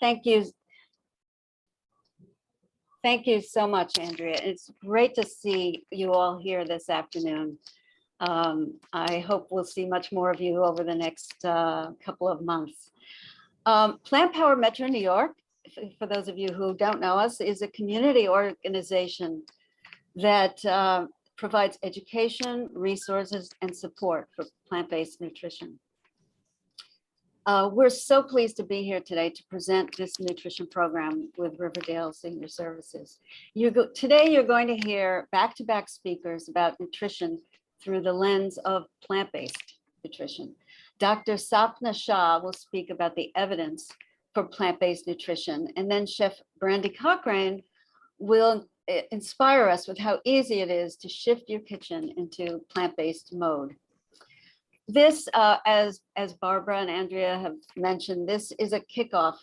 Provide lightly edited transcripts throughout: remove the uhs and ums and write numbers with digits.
Thank you. Thank you so much, Andrea. It's great to see you all here this afternoon. I hope we'll see much more of you over the next couple of months. Plant Power Metro New York, for those of you who don't know us, is a community organization that provides education, resources, and support for plant-based nutrition. We're so pleased to be here today to present this nutrition program with Riverdale Senior Services. Today, you're going to hear back-to-back speakers about nutrition through the lens of plant-based nutrition. Dr. Sapna Shah will speak about the evidence for plant-based nutrition, and then Chef Brandy Cochrane will inspire us with how easy it is to shift your kitchen into plant-based mode. This, as Barbara and Andrea have mentioned, this is a kickoff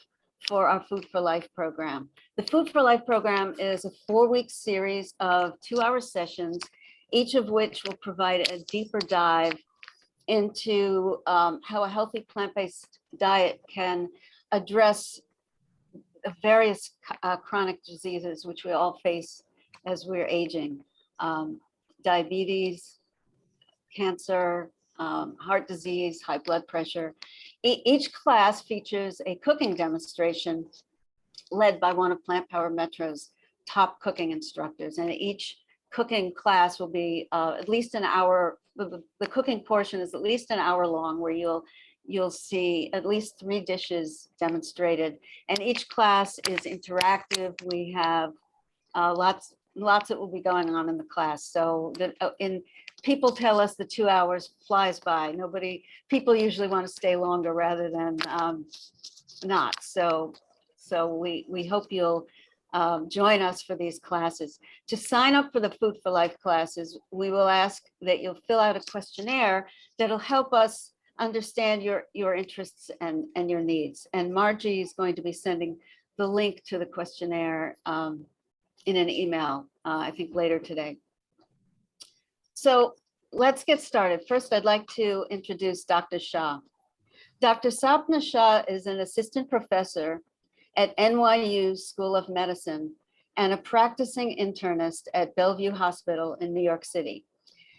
for our Food for Life program. The Food for Life program is a 4-week series of 2-hour sessions, each of which will provide a deeper dive into how a healthy plant-based diet can address the various chronic diseases which we all face as we're aging. Diabetes, cancer, heart disease, high blood pressure. Each class features a cooking demonstration led by one of Plant Power Metro's top cooking instructors. And each cooking class will be at least an hour. The cooking portion is at least an hour long, where you'll see at least 3 dishes demonstrated. And each class is interactive. We have lots that will be going on in the class. So people tell us the 2 hours flies by. People usually want to stay longer rather than not. So we hope you'll join us for these classes. To sign up for the Food for Life classes, we will ask that you'll fill out a questionnaire that'll help us understand your interests and your needs. And Margie is going to be sending the link to the questionnaire in an email, I think later today. So let's get started. First, I'd like to introduce Dr. Shah. Dr. Sapna Shah is an assistant professor at NYU School of Medicine and a practicing internist at Bellevue Hospital in New York City.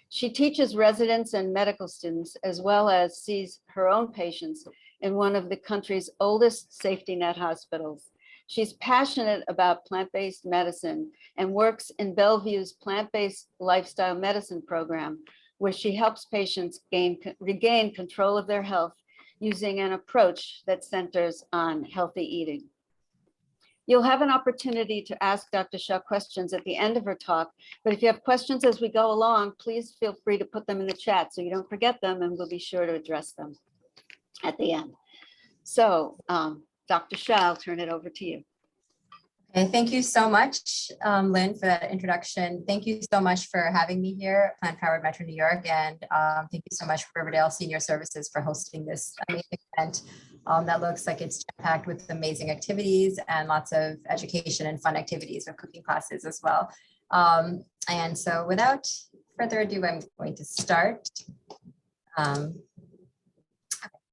She teaches residents and medical students, as well as sees her own patients in one of the country's oldest safety net hospitals. She's passionate about plant-based medicine and works in Bellevue's plant-based lifestyle medicine program, where she helps patients regain control of their health using an approach that centers on healthy eating. You'll have an opportunity to ask Dr. Shah questions at the end of her talk, but if you have questions as we go along, please feel free to put them in the chat so you don't forget them, and we'll be sure to address them at the end. So, Dr. Shah, I'll turn it over to you. Okay, thank you so much, Lynn, for that introduction. Thank you so much for having me here at Plant Power Metro New York, and thank you so much for Riverdale Senior Services for hosting this amazing event that looks like it's packed with amazing activities and lots of education and fun activities with cooking classes as well. And so without further ado, I'm going to start.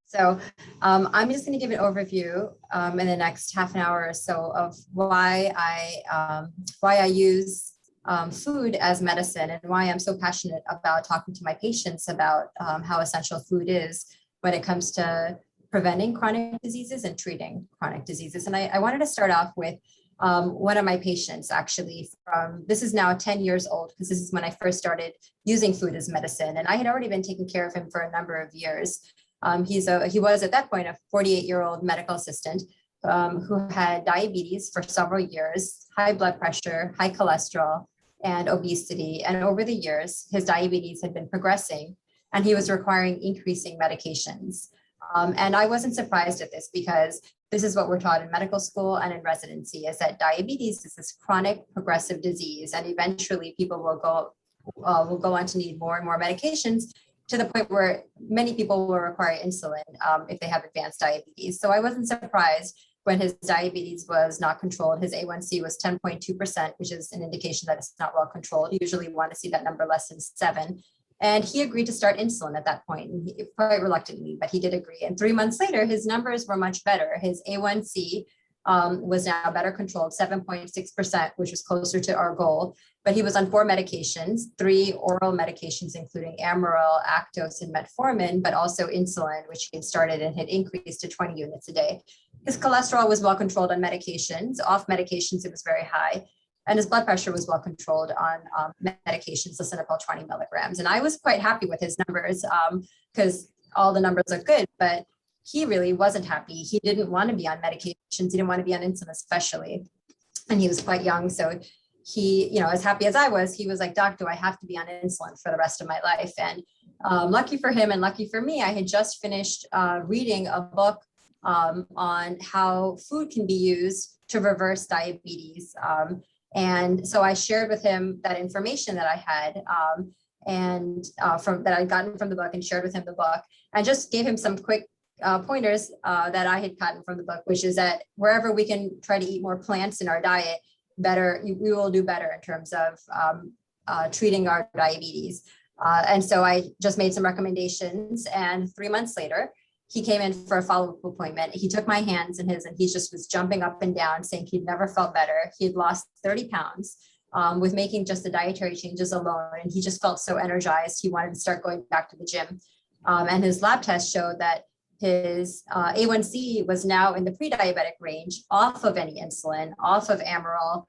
So I'm just going to give an overview in the next half an hour or so of why I use food as medicine, and why I'm so passionate about talking to my patients about how essential food is when it comes to preventing chronic diseases and treating chronic diseases. And I wanted to start off with one of my patients, actually, this is now 10 years old, because this is when I first started using food as medicine. And I had already been taking care of him for a number of years. He was at that point a 48-year-old medical assistant who had diabetes for several years, high blood pressure, high cholesterol, and obesity. And over the years, his diabetes had been progressing, and he was requiring increasing medications. And I wasn't surprised at this, because this is what we're taught in medical school and in residency, is that diabetes is this chronic progressive disease, and eventually people will go on to need more and more medications, to the point where many people will require insulin if they have advanced diabetes. So I wasn't surprised when his diabetes was not controlled. His A1C was 10.2%, which is an indication that it's not well controlled. You usually want to see that number less than 7. And he agreed to start insulin at that point, and quite reluctantly, but he did agree. And 3 months later, his numbers were much better. His A1C was now better controlled, 7.6%, which was closer to our goal. But he was on 4 medications, 3 oral medications, including Amaryl, Actos, and metformin, but also insulin, which he had started and had increased to 20 units a day. His cholesterol was well controlled on medications. Off medications, it was very high. And his blood pressure was well controlled on medications, lisinopril 20 milligrams. And I was quite happy with his numbers because all the numbers are good, but he really wasn't happy. He didn't want to be on medications. He didn't want to be on insulin, especially. And he was quite young. So he, as happy as I was, he was like, Doc, do I have to be on insulin for the rest of my life? And lucky for him and lucky for me, I had just finished reading a book on how food can be used to reverse diabetes. And so I shared with him that information that I had that I'd gotten from the book, and shared with him the book, and just gave him some quick pointers that I had gotten from the book, which is that wherever we can try to eat more plants in our diet, we will do better in terms of treating our diabetes. And so I just made some recommendations, and 3 months later, he came in for a follow-up appointment. He took my hands in his, and he just was jumping up and down, saying he'd never felt better. He had lost 30 pounds with making just the dietary changes alone. And he just felt so energized. He wanted to start going back to the gym. And his lab test showed that his A1C was now in the pre-diabetic range, off of any insulin, off of Amaryl,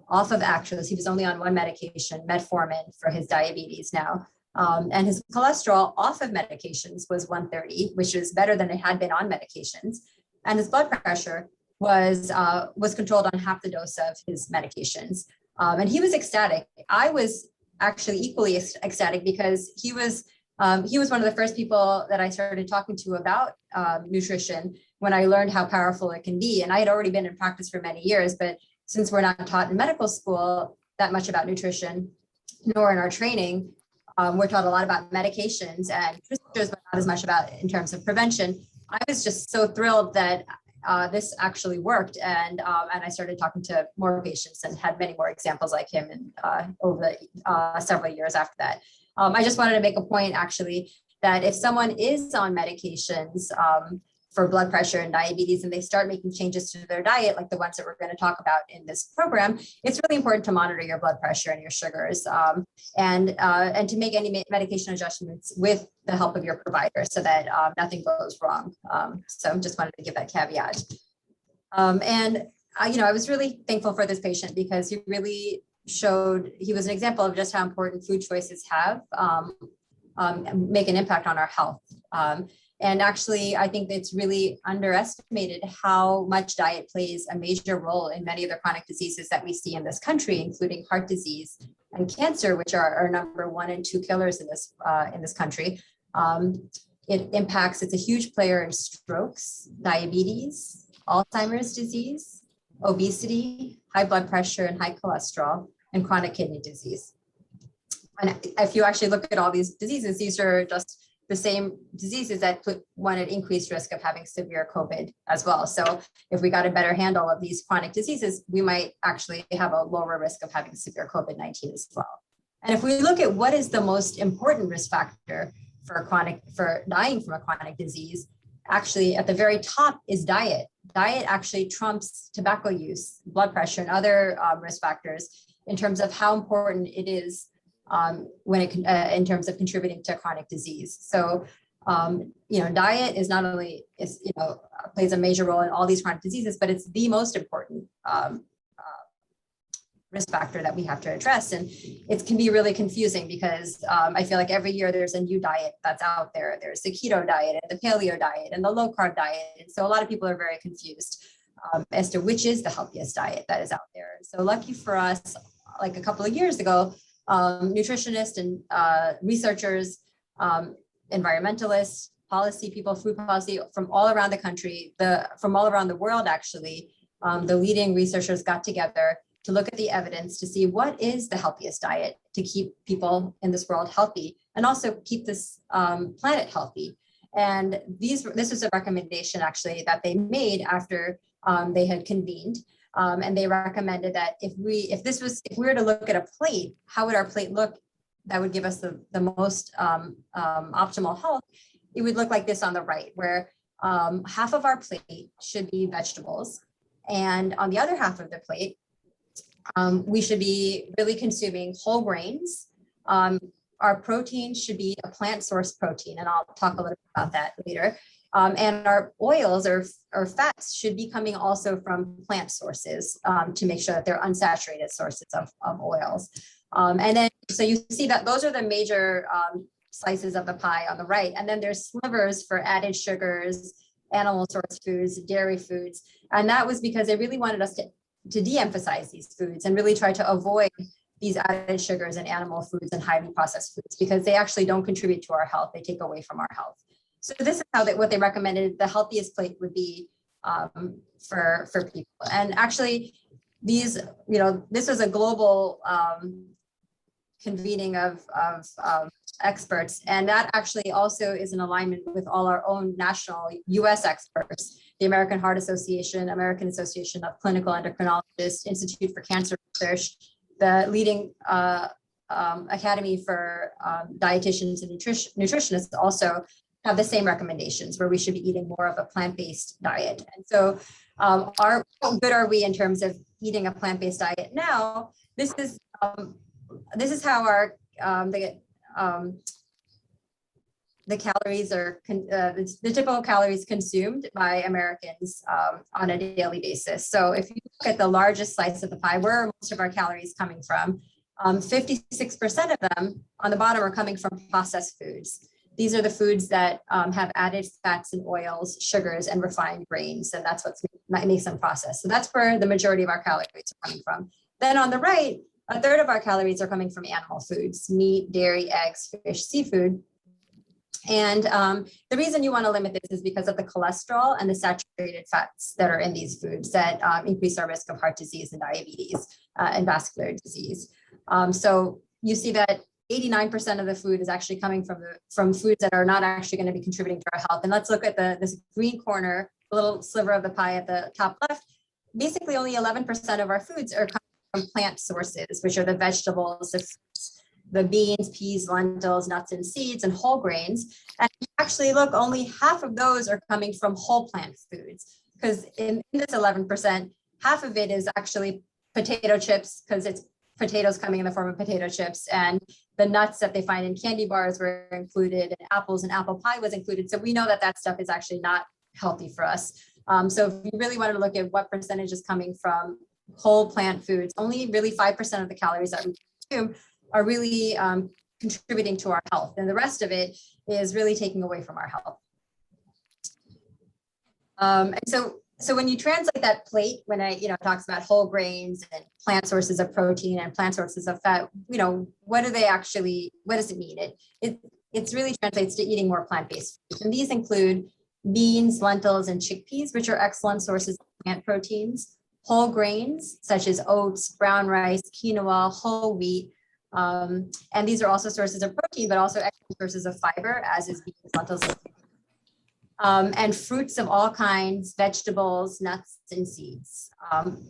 off of Actos. He was only on 1 medication, metformin, for his diabetes now. And his cholesterol off of medications was 130, which is better than it had been on medications. And his blood pressure was controlled on half the dose of his medications. And he was ecstatic. I was actually equally ecstatic because he was one of the first people that I started talking to about nutrition when I learned how powerful it can be. And I had already been in practice for many years, but since we're not taught in medical school that much about nutrition, nor in our training, we're taught a lot about medications and procedures, but not as much about in terms of prevention. I was just so thrilled that this actually worked, and I started talking to more patients and had many more examples like him over the several years after that. I just wanted to make a point, actually, that if someone is on medications for blood pressure and diabetes, and they start making changes to their diet, like the ones that we're going to talk about in this program, it's really important to monitor your blood pressure and your sugars, and to make any medication adjustments with the help of your provider, so that nothing goes wrong. So I just wanted to give that caveat. I was really thankful for this patient because he really he was an example of just how important food choices make an impact on our health. And actually, I think it's really underestimated how much diet plays a major role in many of the chronic diseases that we see in this country, including heart disease and cancer, which are our number 1 and 2 killers in this country. It's a huge player in strokes, diabetes, Alzheimer's disease, obesity, high blood pressure and high cholesterol, and chronic kidney disease. And if you actually look at all these diseases, these are just the same diseases that put one at increased risk of having severe COVID as well. So if we got a better handle of these chronic diseases, we might actually have a lower risk of having severe COVID-19 as well. And if we look at what is the most important risk factor for dying from a chronic disease, actually at the very top is diet. Diet actually trumps tobacco use, blood pressure, and other risk factors in terms of how important it is in terms of contributing to chronic disease. So, diet is not only plays a major role in all these chronic diseases, but it's the most important risk factor that we have to address. And it can be really confusing because I feel like every year there's a new diet that's out there. There's the keto diet and the paleo diet and the low carb diet. And so a lot of people are very confused as to which is the healthiest diet that is out there. So lucky for us, like a couple of years ago, nutritionists and researchers, environmentalists, policy people, food policy from all around the country, from all around the world, actually, the leading researchers got together to look at the evidence to see what is the healthiest diet to keep people in this world healthy and also keep this planet healthy. And this was a recommendation actually that they made after they had convened. And they recommended that if we were to look at a plate, how would our plate look that would give us the most optimal health? It would look like this on the right, where half of our plate should be vegetables, And on the other half of the plate, we should be really consuming whole grains. Our protein should be a plant source protein, and I'll talk a little bit about that later. And our oils or fats should be coming also from plant sources to make sure that they're unsaturated sources of oils. And then, so you see that those are the major slices of the pie on the right. And then there's slivers for added sugars, animal source foods, dairy foods. And that was because they really wanted us to de-emphasize these foods and really try to avoid these added sugars and animal foods and highly processed foods, because they actually don't contribute to our health. They take away from our health. So this is how what they recommended the healthiest plate would be for people. And actually, these, this was a global convening of experts, and that actually also is in alignment with all our own national U.S. experts, the American Heart Association, American Association of Clinical Endocrinologists, Institute for Cancer Research, the leading Academy for Dietitians and Nutritionists also have the same recommendations, where we should be eating more of a plant-based diet. And so how good are we in terms of eating a plant-based diet now? This is how our the calories are, the typical calories consumed by Americans on a daily basis. So if you look at the largest slice of the pie, where are most of our calories coming from? 56% of them on the bottom are coming from processed foods. These are the foods that have added fats and oils, sugars, and refined grains, and that's what makes them processed. So that's where the majority of our calories are coming from. Then on the right, a third of our calories are coming from animal foods: meat, dairy, eggs, fish, seafood. And the reason you want to limit this is because of the cholesterol and the saturated fats that are in these foods that increase our risk of heart disease and diabetes and vascular disease. So you see that 89% of the food is actually coming from foods that are not actually going to be contributing to our health. And let's look at this green corner, the little sliver of the pie at the top left. Basically, only 11% of our foods are coming from plant sources, which are the vegetables, the beans, peas, lentils, nuts, and seeds, and whole grains. And actually, look, only half of those are coming from whole plant foods, because in this 11%, half of it is actually potato chips, because it's potatoes coming in the form of potato chips, and the nuts that they find in candy bars were included, and apples and apple pie was included. So we know that that stuff is actually not healthy for us. So if you really wanted to look at what percentage is coming from whole plant foods, only really 5% of the calories that we consume are really contributing to our health. And the rest of it is really taking away from our health. And so when you translate that plate, when it talks about whole grains and plant sources of protein and plant sources of fat, what does it mean? It really translates to eating more plant-based foods. And these include beans, lentils, and chickpeas, which are excellent sources of plant proteins, whole grains, such as oats, brown rice, quinoa, whole wheat. And these are also sources of protein, but also excellent sources of fiber, as is beans, lentils, and fruits of all kinds, vegetables, nuts, and seeds.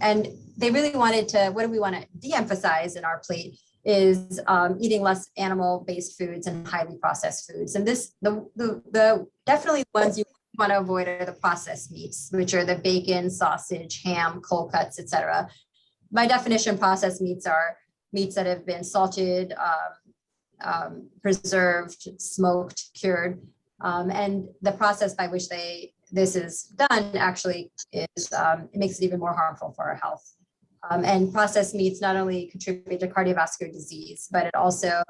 And they really wanted to, what do we want to de-emphasize in our plate is eating less animal-based foods and highly processed foods. And the definitely ones you want to avoid are the processed meats, which are the bacon, sausage, ham, cold cuts, etc. By definition, processed meats are meats that have been salted, preserved, smoked, cured. And the process by which this is done actually is, it makes it even more harmful for our health. And processed meats not only contribute to cardiovascular disease, but it also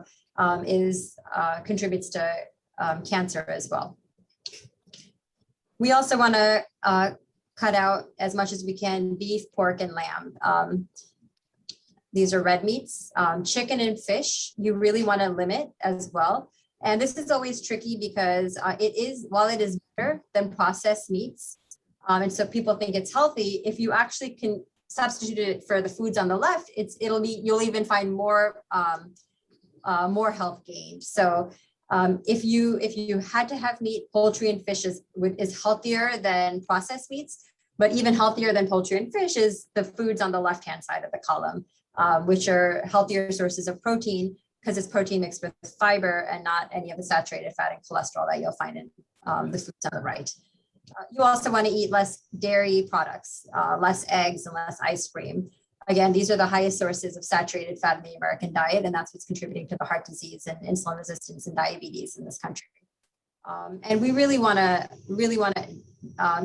contributes to cancer as well. We also want to cut out as much as we can beef, pork, and lamb. These are red meats. Chicken and fish, you really want to limit as well. And this is always tricky because while it is better than processed meats, and so people think it's healthy, if you actually can substitute it for the foods on the left, you'll even find more health gained. So if you had to have meat, poultry and fish is healthier than processed meats, but even healthier than poultry and fish is the foods on the left-hand side of the column, which are healthier sources of protein, because it's protein mixed with fiber and not any of the saturated fat and cholesterol that you'll find in the foods on the right. You also want to eat less dairy products, less eggs and less ice cream. Again, these are the highest sources of saturated fat in the American diet, and that's what's contributing to the heart disease and insulin resistance and diabetes in this country. And we really want to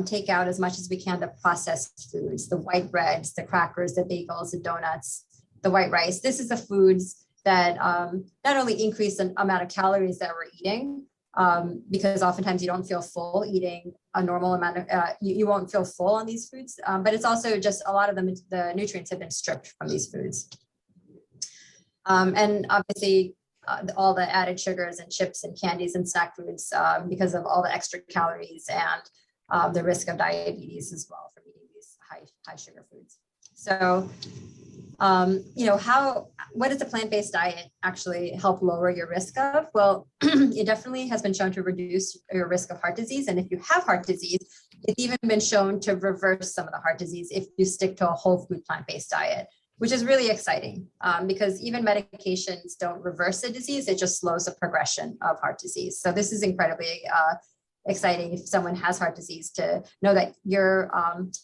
take out as much as we can the processed foods, the white breads, the crackers, the bagels, the donuts, the white rice. This is the foods that not only increase the amount of calories that we're eating, because oftentimes you don't feel full eating a normal amount of, you won't feel full on these foods, but it's also just a lot of the nutrients have been stripped from these foods. And obviously, all the added sugars and chips and candies and snack foods because of all the extra calories and the risk of diabetes as well from eating these high sugar foods. So, what does a plant-based diet actually help lower your risk of? Well, it definitely has been shown to reduce your risk of heart disease. And if you have heart disease, it's even been shown to reverse some of the heart disease if you stick to a whole food plant-based diet, which is really exciting because even medications don't reverse the disease, it just slows the progression of heart disease. So this is incredibly exciting if someone has heart disease to know that your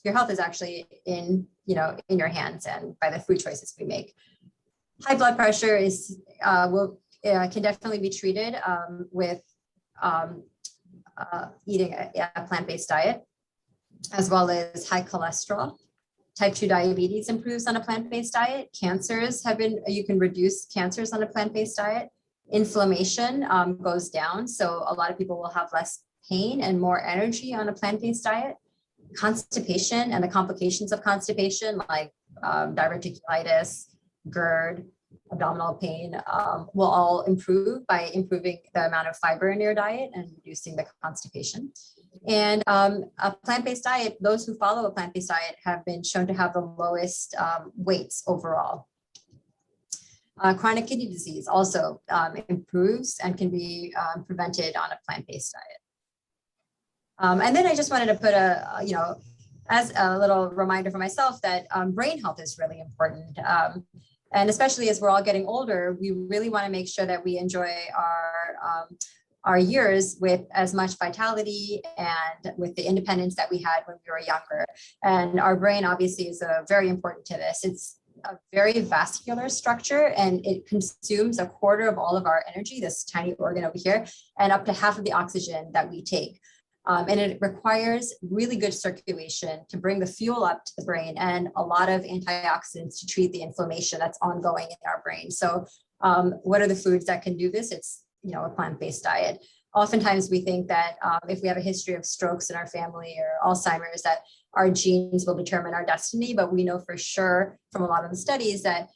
health is actually in your hands and by the food choices we make. High blood pressure can definitely be treated with eating a plant-based diet, as well as high cholesterol. Type 2 diabetes improves on a plant-based diet. You can reduce cancers on a plant-based diet. Inflammation goes down. So a lot of people will have less pain and more energy on a plant-based diet. Constipation and the complications of constipation, like diverticulitis, GERD, abdominal pain, will all improve by improving the amount of fiber in your diet and reducing the constipation. And a plant-based diet, those who follow a plant-based diet have been shown to have the lowest weights overall. Chronic kidney disease also improves and can be prevented on a plant-based diet. And then I just wanted to put as a little reminder for myself that brain health is really important. And especially as we're all getting older, we really want to make sure that we enjoy our years with as much vitality and with the independence that we had when we were younger. And our brain obviously is very important to this. It's a very vascular structure and it consumes a quarter of all of our energy, this tiny organ over here, and up to half of the oxygen that we take. And it requires really good circulation to bring the fuel up to the brain and a lot of antioxidants to treat the inflammation that's ongoing in our brain. So what are the foods that can do this? It's a plant-based diet. Oftentimes we think that if we have a history of strokes in our family or Alzheimer's, that our genes will determine our destiny, but we know for sure from a lot of the studies that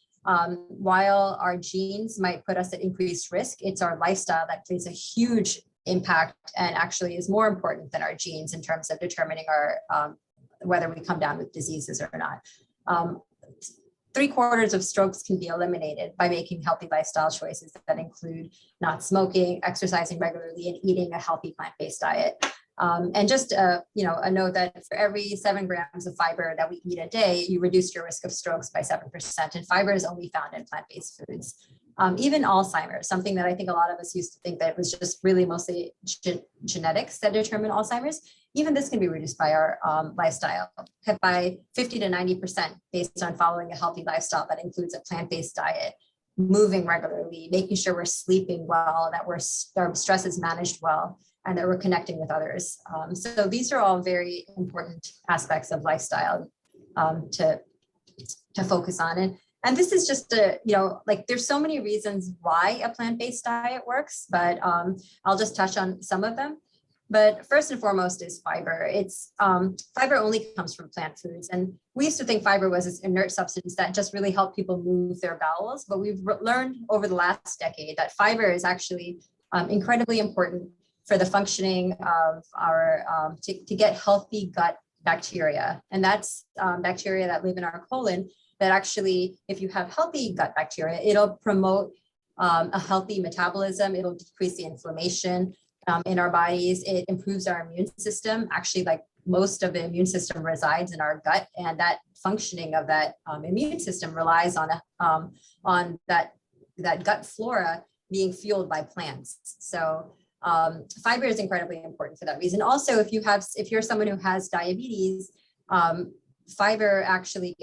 while our genes might put us at increased risk, it's our lifestyle that plays a huge impact and actually is more important than our genes in terms of determining our whether we come down with diseases or not. 3/4 of strokes can be eliminated by making healthy lifestyle choices that include not smoking, exercising regularly, and eating a healthy plant-based diet. And just a note that for every 7 grams of fiber that we eat a day, you reduce your risk of strokes by 7%. And fiber is only found in plant-based foods. Even Alzheimer's, something that I think a lot of us used to think that it was just really mostly genetics that determine Alzheimer's. Even this can be reduced by our lifestyle by 50 to 90% based on following a healthy lifestyle that includes a plant-based diet, moving regularly, making sure we're sleeping well, that our stress is managed well, and that we're connecting with others. So these are all very important aspects of lifestyle to focus on. And this is just there's so many reasons why a plant-based diet works, but I'll just touch on some of them. But first and foremost is fiber. It's fiber only comes from plant foods. And we used to think fiber was this inert substance that just really helped people move their bowels. But we've learned over the last decade that fiber is actually incredibly important for the functioning of our, to get healthy gut bacteria. And that's bacteria that live in our colon that actually, if you have healthy gut bacteria, it'll promote a healthy metabolism. It'll decrease the inflammation in our bodies. It improves our immune system. Actually, like most of the immune system resides in our gut, and that functioning of that immune system relies on that gut flora being fueled by plants. So Fiber is incredibly important for that reason. Also, if you're someone who has diabetes, fiber actually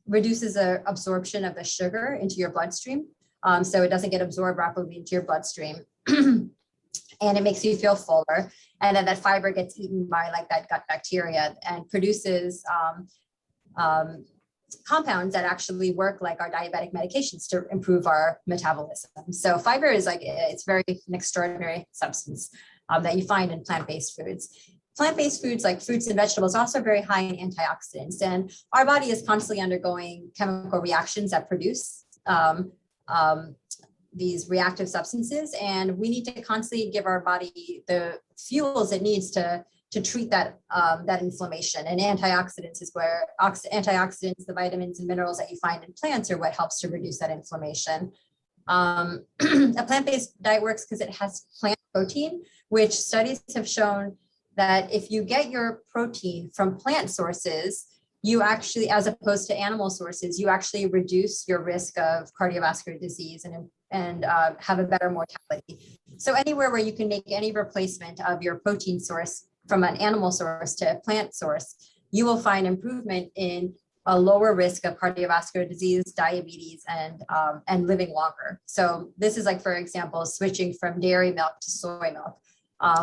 reduces the absorption of the sugar into your bloodstream. So it doesn't get absorbed rapidly into your bloodstream. And it makes you feel fuller. And then that fiber gets eaten by like that gut bacteria and produces compounds that actually work like our diabetic medications to improve our metabolism. So fiber is it's an extraordinary substance that you find in plant-based foods. Plant-based foods like fruits and vegetables are also very high in antioxidants, and our body is constantly undergoing chemical reactions that produce these reactive substances, and we need to constantly give our body the fuels it needs to treat that inflammation. And antioxidants is where antioxidants, the vitamins and minerals that you find in plants, are what helps to reduce that inflammation. A plant-based diet works because it has plant protein, which studies have shown that if you get your protein from plant sources, you actually, as opposed to animal sources, you actually reduce your risk of cardiovascular disease and have a better mortality. So anywhere where you can make any replacement of your protein source from an animal source to a plant source, you will find improvement in a lower risk of cardiovascular disease, diabetes, and living longer. So this is like, for example, switching from dairy milk to soy milk,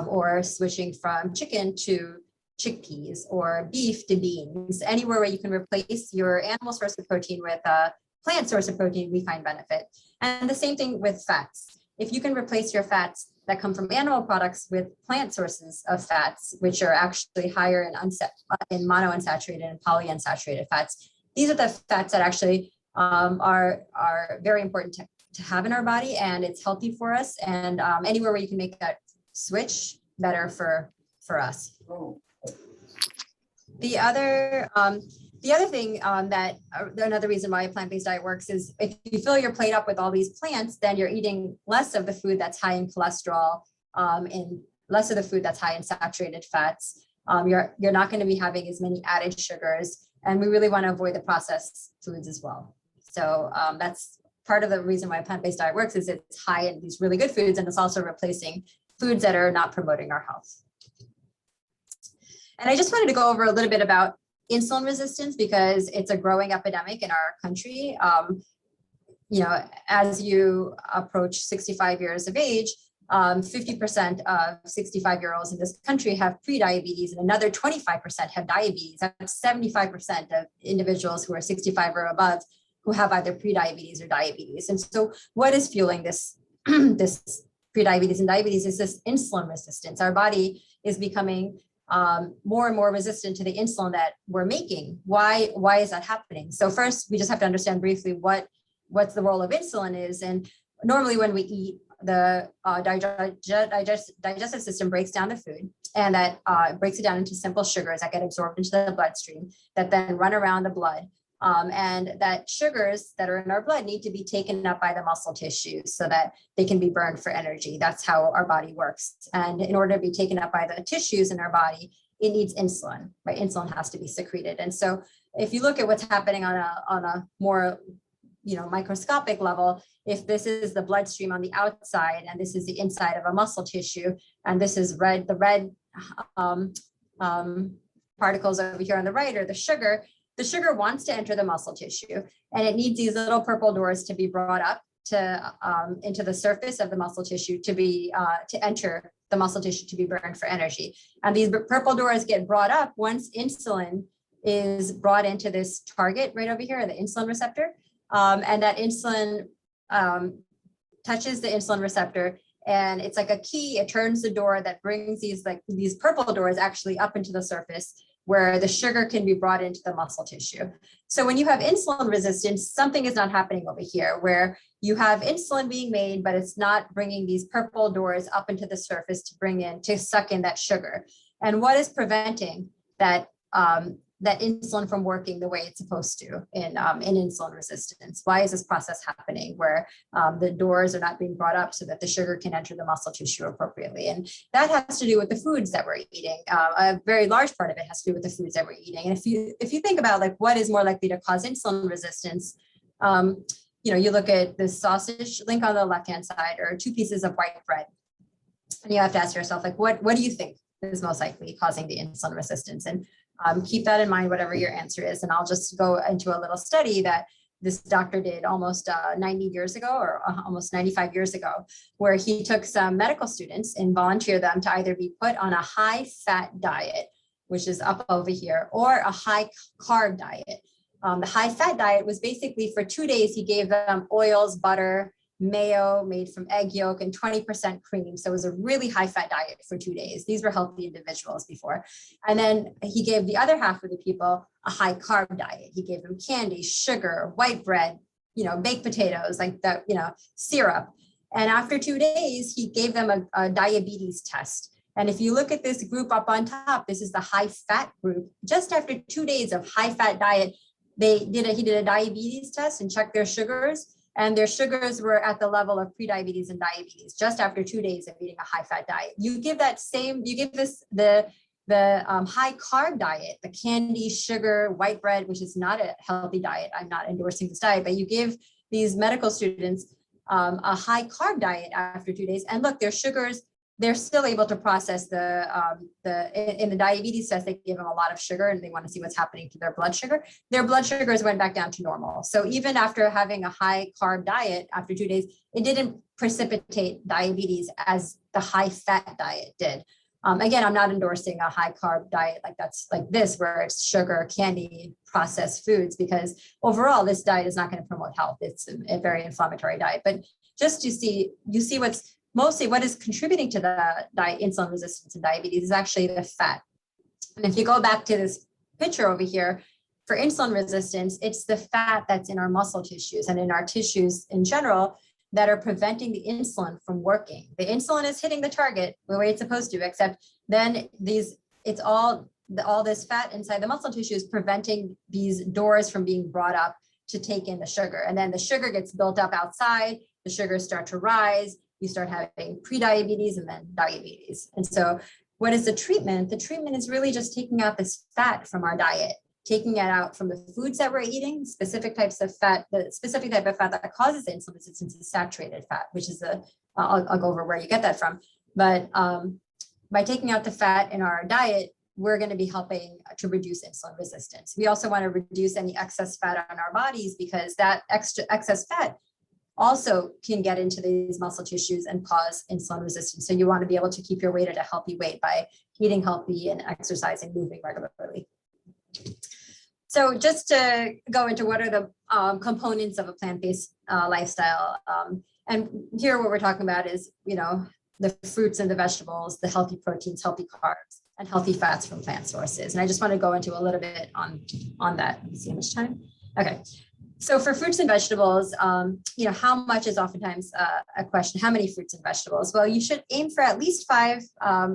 or switching from chicken to chickpeas, or beef to beans. Anywhere where you can replace your animal source of protein with a plant source of protein, we find benefit. And the same thing with fats. If you can replace your fats that come from animal products with plant sources of fats, which are actually higher in monounsaturated and polyunsaturated fats, these are the fats that actually are very important to have in our body, and it's healthy for us. And anywhere where you can make that switch, better for us. The other thing another reason why a plant-based diet works is if you fill your plate up with all these plants, then you're eating less of the food that's high in cholesterol, and less of the food that's high in saturated fats. You're not going to be having as many added sugars, and we really want to avoid the processed foods as well. So that's part of the reason why a plant-based diet works, is it's high in these really good foods, and it's also replacing foods that are not promoting our health. And I just wanted to go over a little bit about insulin resistance, because it's a growing epidemic in our country. As you approach 65 years of age, 50% of 65-year-olds in this country have prediabetes, and another 25% have diabetes. That's 75% of individuals who are 65 or above who have either prediabetes or diabetes. And so what is fueling this, this prediabetes and diabetes is this insulin resistance. Our body is becoming more and more resistant to the insulin that we're making. Why is that happening? So first, we just have to understand briefly what's the role of insulin is. And normally when we eat, the digestive system breaks down the food, and that breaks it down into simple sugars that get absorbed into the bloodstream that then run around the blood. And that sugars that are in our blood need to be taken up by the muscle tissues so that they can be burned for energy. That's how our body works. And in order to be taken up by the tissues in our body, it needs insulin, right? Insulin has to be secreted. And so if you look at what's happening on a more microscopic level, if this is the bloodstream on the outside, and this is the inside of a muscle tissue, and this is the red particles over here on the right are the sugar. The sugar wants to enter the muscle tissue, and it needs these little purple doors to be brought up into the surface of the muscle tissue to enter the muscle tissue to be burned for energy. And these purple doors get brought up once insulin is brought into this target right over here, the insulin receptor, and that insulin touches the insulin receptor. And it's like a key. It turns the door that brings these purple doors actually up into the surface, where the sugar can be brought into the muscle tissue. So when you have insulin resistance, something is not happening over here, where you have insulin being made, but it's not bringing these purple doors up into the surface to suck in that sugar. And what is preventing that insulin from working the way it's supposed to in insulin resistance? Why is this process happening where the doors are not being brought up so that the sugar can enter the muscle tissue appropriately? And that has to do with the foods that we're eating. A very large part of it has to do with the foods that we're eating. And if you think about what is more likely to cause insulin resistance, you look at the sausage link on the left-hand side, or 2 pieces of white bread. And you have to ask yourself, like, what do you think is most likely causing the insulin resistance? And keep that in mind, whatever your answer is. And I'll just go into a little study that this doctor did almost 90 years ago, or almost 95 years ago, where he took some medical students and volunteered them to either be put on a high fat diet, which is up over here, or a high carb diet. The high fat diet was basically for 2 days, he gave them oils, butter, mayo made from egg yolk, and 20% cream. So it was a really high fat diet for 2 days. These were healthy individuals before. And then he gave the other half of the people a high carb diet. He gave them candy, sugar, white bread, baked potatoes, like that, syrup. And after 2 days, he gave them a diabetes test. And if you look at this group up on top, this is the high fat group. Just after 2 days of high fat diet, he did a diabetes test and checked their sugars. And their sugars were at the level of prediabetes and diabetes just after 2 days of eating a high fat diet. You give this the high carb diet, the candy, sugar, white bread, which is not a healthy diet. I'm not endorsing this diet, but you give these medical students a high carb diet after 2 days, and look, their sugars, they're still able to process in the diabetes test, they give them a lot of sugar and they want to see what's happening to their blood sugar. Their blood sugars went back down to normal. So even after having a high carb diet after 2 days, it didn't precipitate diabetes as the high fat diet did. Again, I'm not endorsing a high carb diet that's like this, where it's sugar, candy, processed foods, because overall this diet is not going to promote health. It's a very inflammatory diet. But just you see what is contributing to the insulin resistance and diabetes is actually the fat. And if you go back to this picture over here, for insulin resistance, it's the fat that's in our muscle tissues and in our tissues in general that are preventing the insulin from working. The insulin is hitting the target the way it's supposed to, except then it's all this fat inside the muscle tissue is preventing these doors from being brought up to take in the sugar. And then the sugar gets built up outside, the sugars start to rise, you start having prediabetes and then diabetes. And so what is the treatment? The treatment is really just taking out this fat from our diet, taking it out from the foods that we're eating, specific types of fat. The specific type of fat that causes insulin resistance is saturated fat, which is I'll go over where you get that from. But by taking out the fat in our diet, we're going to be helping to reduce insulin resistance. We also want to reduce any excess fat on our bodies, because that excess fat also can get into these muscle tissues and cause insulin resistance. So you want to be able to keep your weight at a healthy weight by eating healthy and exercising, moving regularly. So just to go into what are the components of a plant-based lifestyle. And here what we're talking about is, the fruits and the vegetables, the healthy proteins, healthy carbs, and healthy fats from plant sources. And I just want to go into a little bit on that. Let me see how much time. Okay. So for fruits and vegetables, how much is oftentimes a question. How many fruits and vegetables? Well, you should aim for at least 5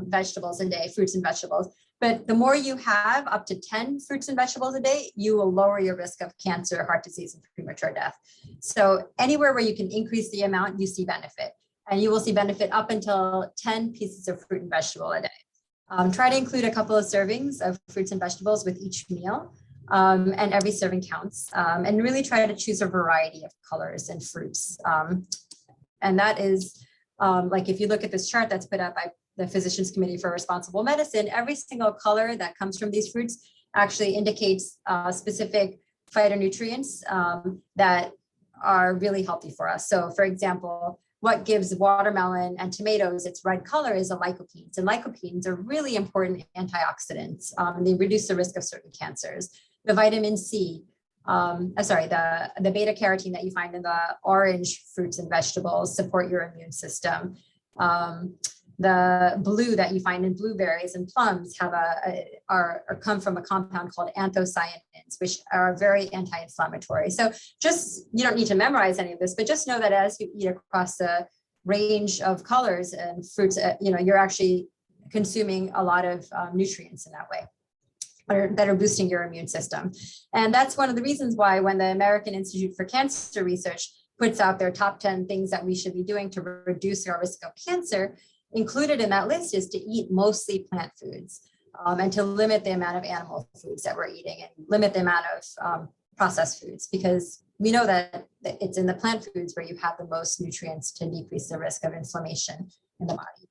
vegetables a day, fruits and vegetables. But the more you have, up to 10 fruits and vegetables a day, you will lower your risk of cancer, heart disease, and premature death. So anywhere where you can increase the amount, you see benefit. And you will see benefit up until 10 pieces of fruit and vegetable a day. Try to include a couple of servings of fruits and vegetables with each meal. And every serving counts, and really try to choose a variety of colors and fruits. And that is like, if you look at this chart that's put out by the Physicians Committee for Responsible Medicine, every single color that comes from these fruits actually indicates specific phytonutrients that are really healthy for us. So for example, what gives watermelon and tomatoes its red color is the lycopenes. And lycopenes are really important antioxidants. They reduce the risk of certain cancers. The vitamin C, the beta carotene that you find in the orange fruits and vegetables support your immune system. The blue that you find in blueberries and plums come from a compound called anthocyanins, which are very anti-inflammatory. So you don't need to memorize any of this, but just know that as you eat across the range of colors and fruits, you're actually consuming a lot of nutrients in that way that are boosting your immune system. And that's one of the reasons why when the American Institute for Cancer Research puts out their top 10 things that we should be doing to reduce our risk of cancer, included in that list is to eat mostly plant foods and to limit the amount of animal foods that we're eating and limit the amount of processed foods, because we know that it's in the plant foods where you have the most nutrients to decrease the risk of inflammation in the body.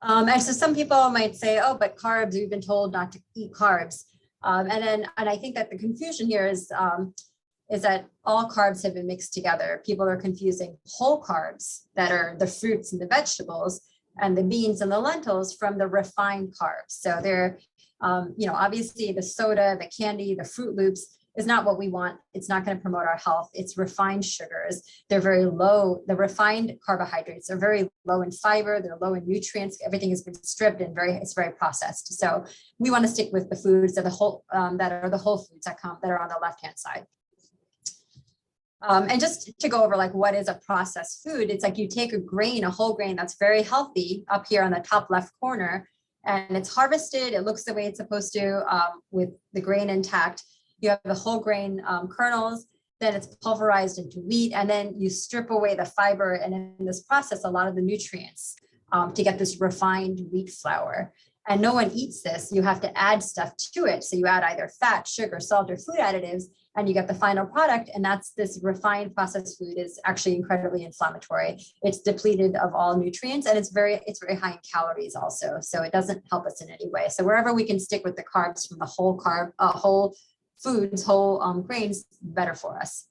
And so some people might say, oh, but carbs, we've been told not to eat carbs. And I think that the confusion here is that all carbs have been mixed together. People are confusing whole carbs that are the fruits and the vegetables and the beans and the lentils from the refined carbs. So they're, obviously the soda, the candy, the Fruit Loops is not what we want. It's not going to promote our health. It's refined sugars. They're very low. The refined carbohydrates are very low in fiber. They're low in nutrients. Everything has been stripped and it's very processed. So we want to stick with the foods that that are the whole foods that are on the left-hand side. And just to go over like what is a processed food, it's like you take a whole grain that's very healthy up here on the top left corner, and it's harvested. It looks the way it's supposed to with the grain intact. You have the whole grain kernels, then it's pulverized into wheat, and then you strip away the fiber, and in this process, a lot of the nutrients to get this refined wheat flour. And no one eats this. You have to add stuff to it. So you add either fat, sugar, salt, or food additives, and you get the final product. And that's this refined processed food is actually incredibly inflammatory. It's depleted of all nutrients, and it's very high in calories also. So it doesn't help us in any way. So wherever we can stick with the carbs from the whole foods, whole grains, better for us.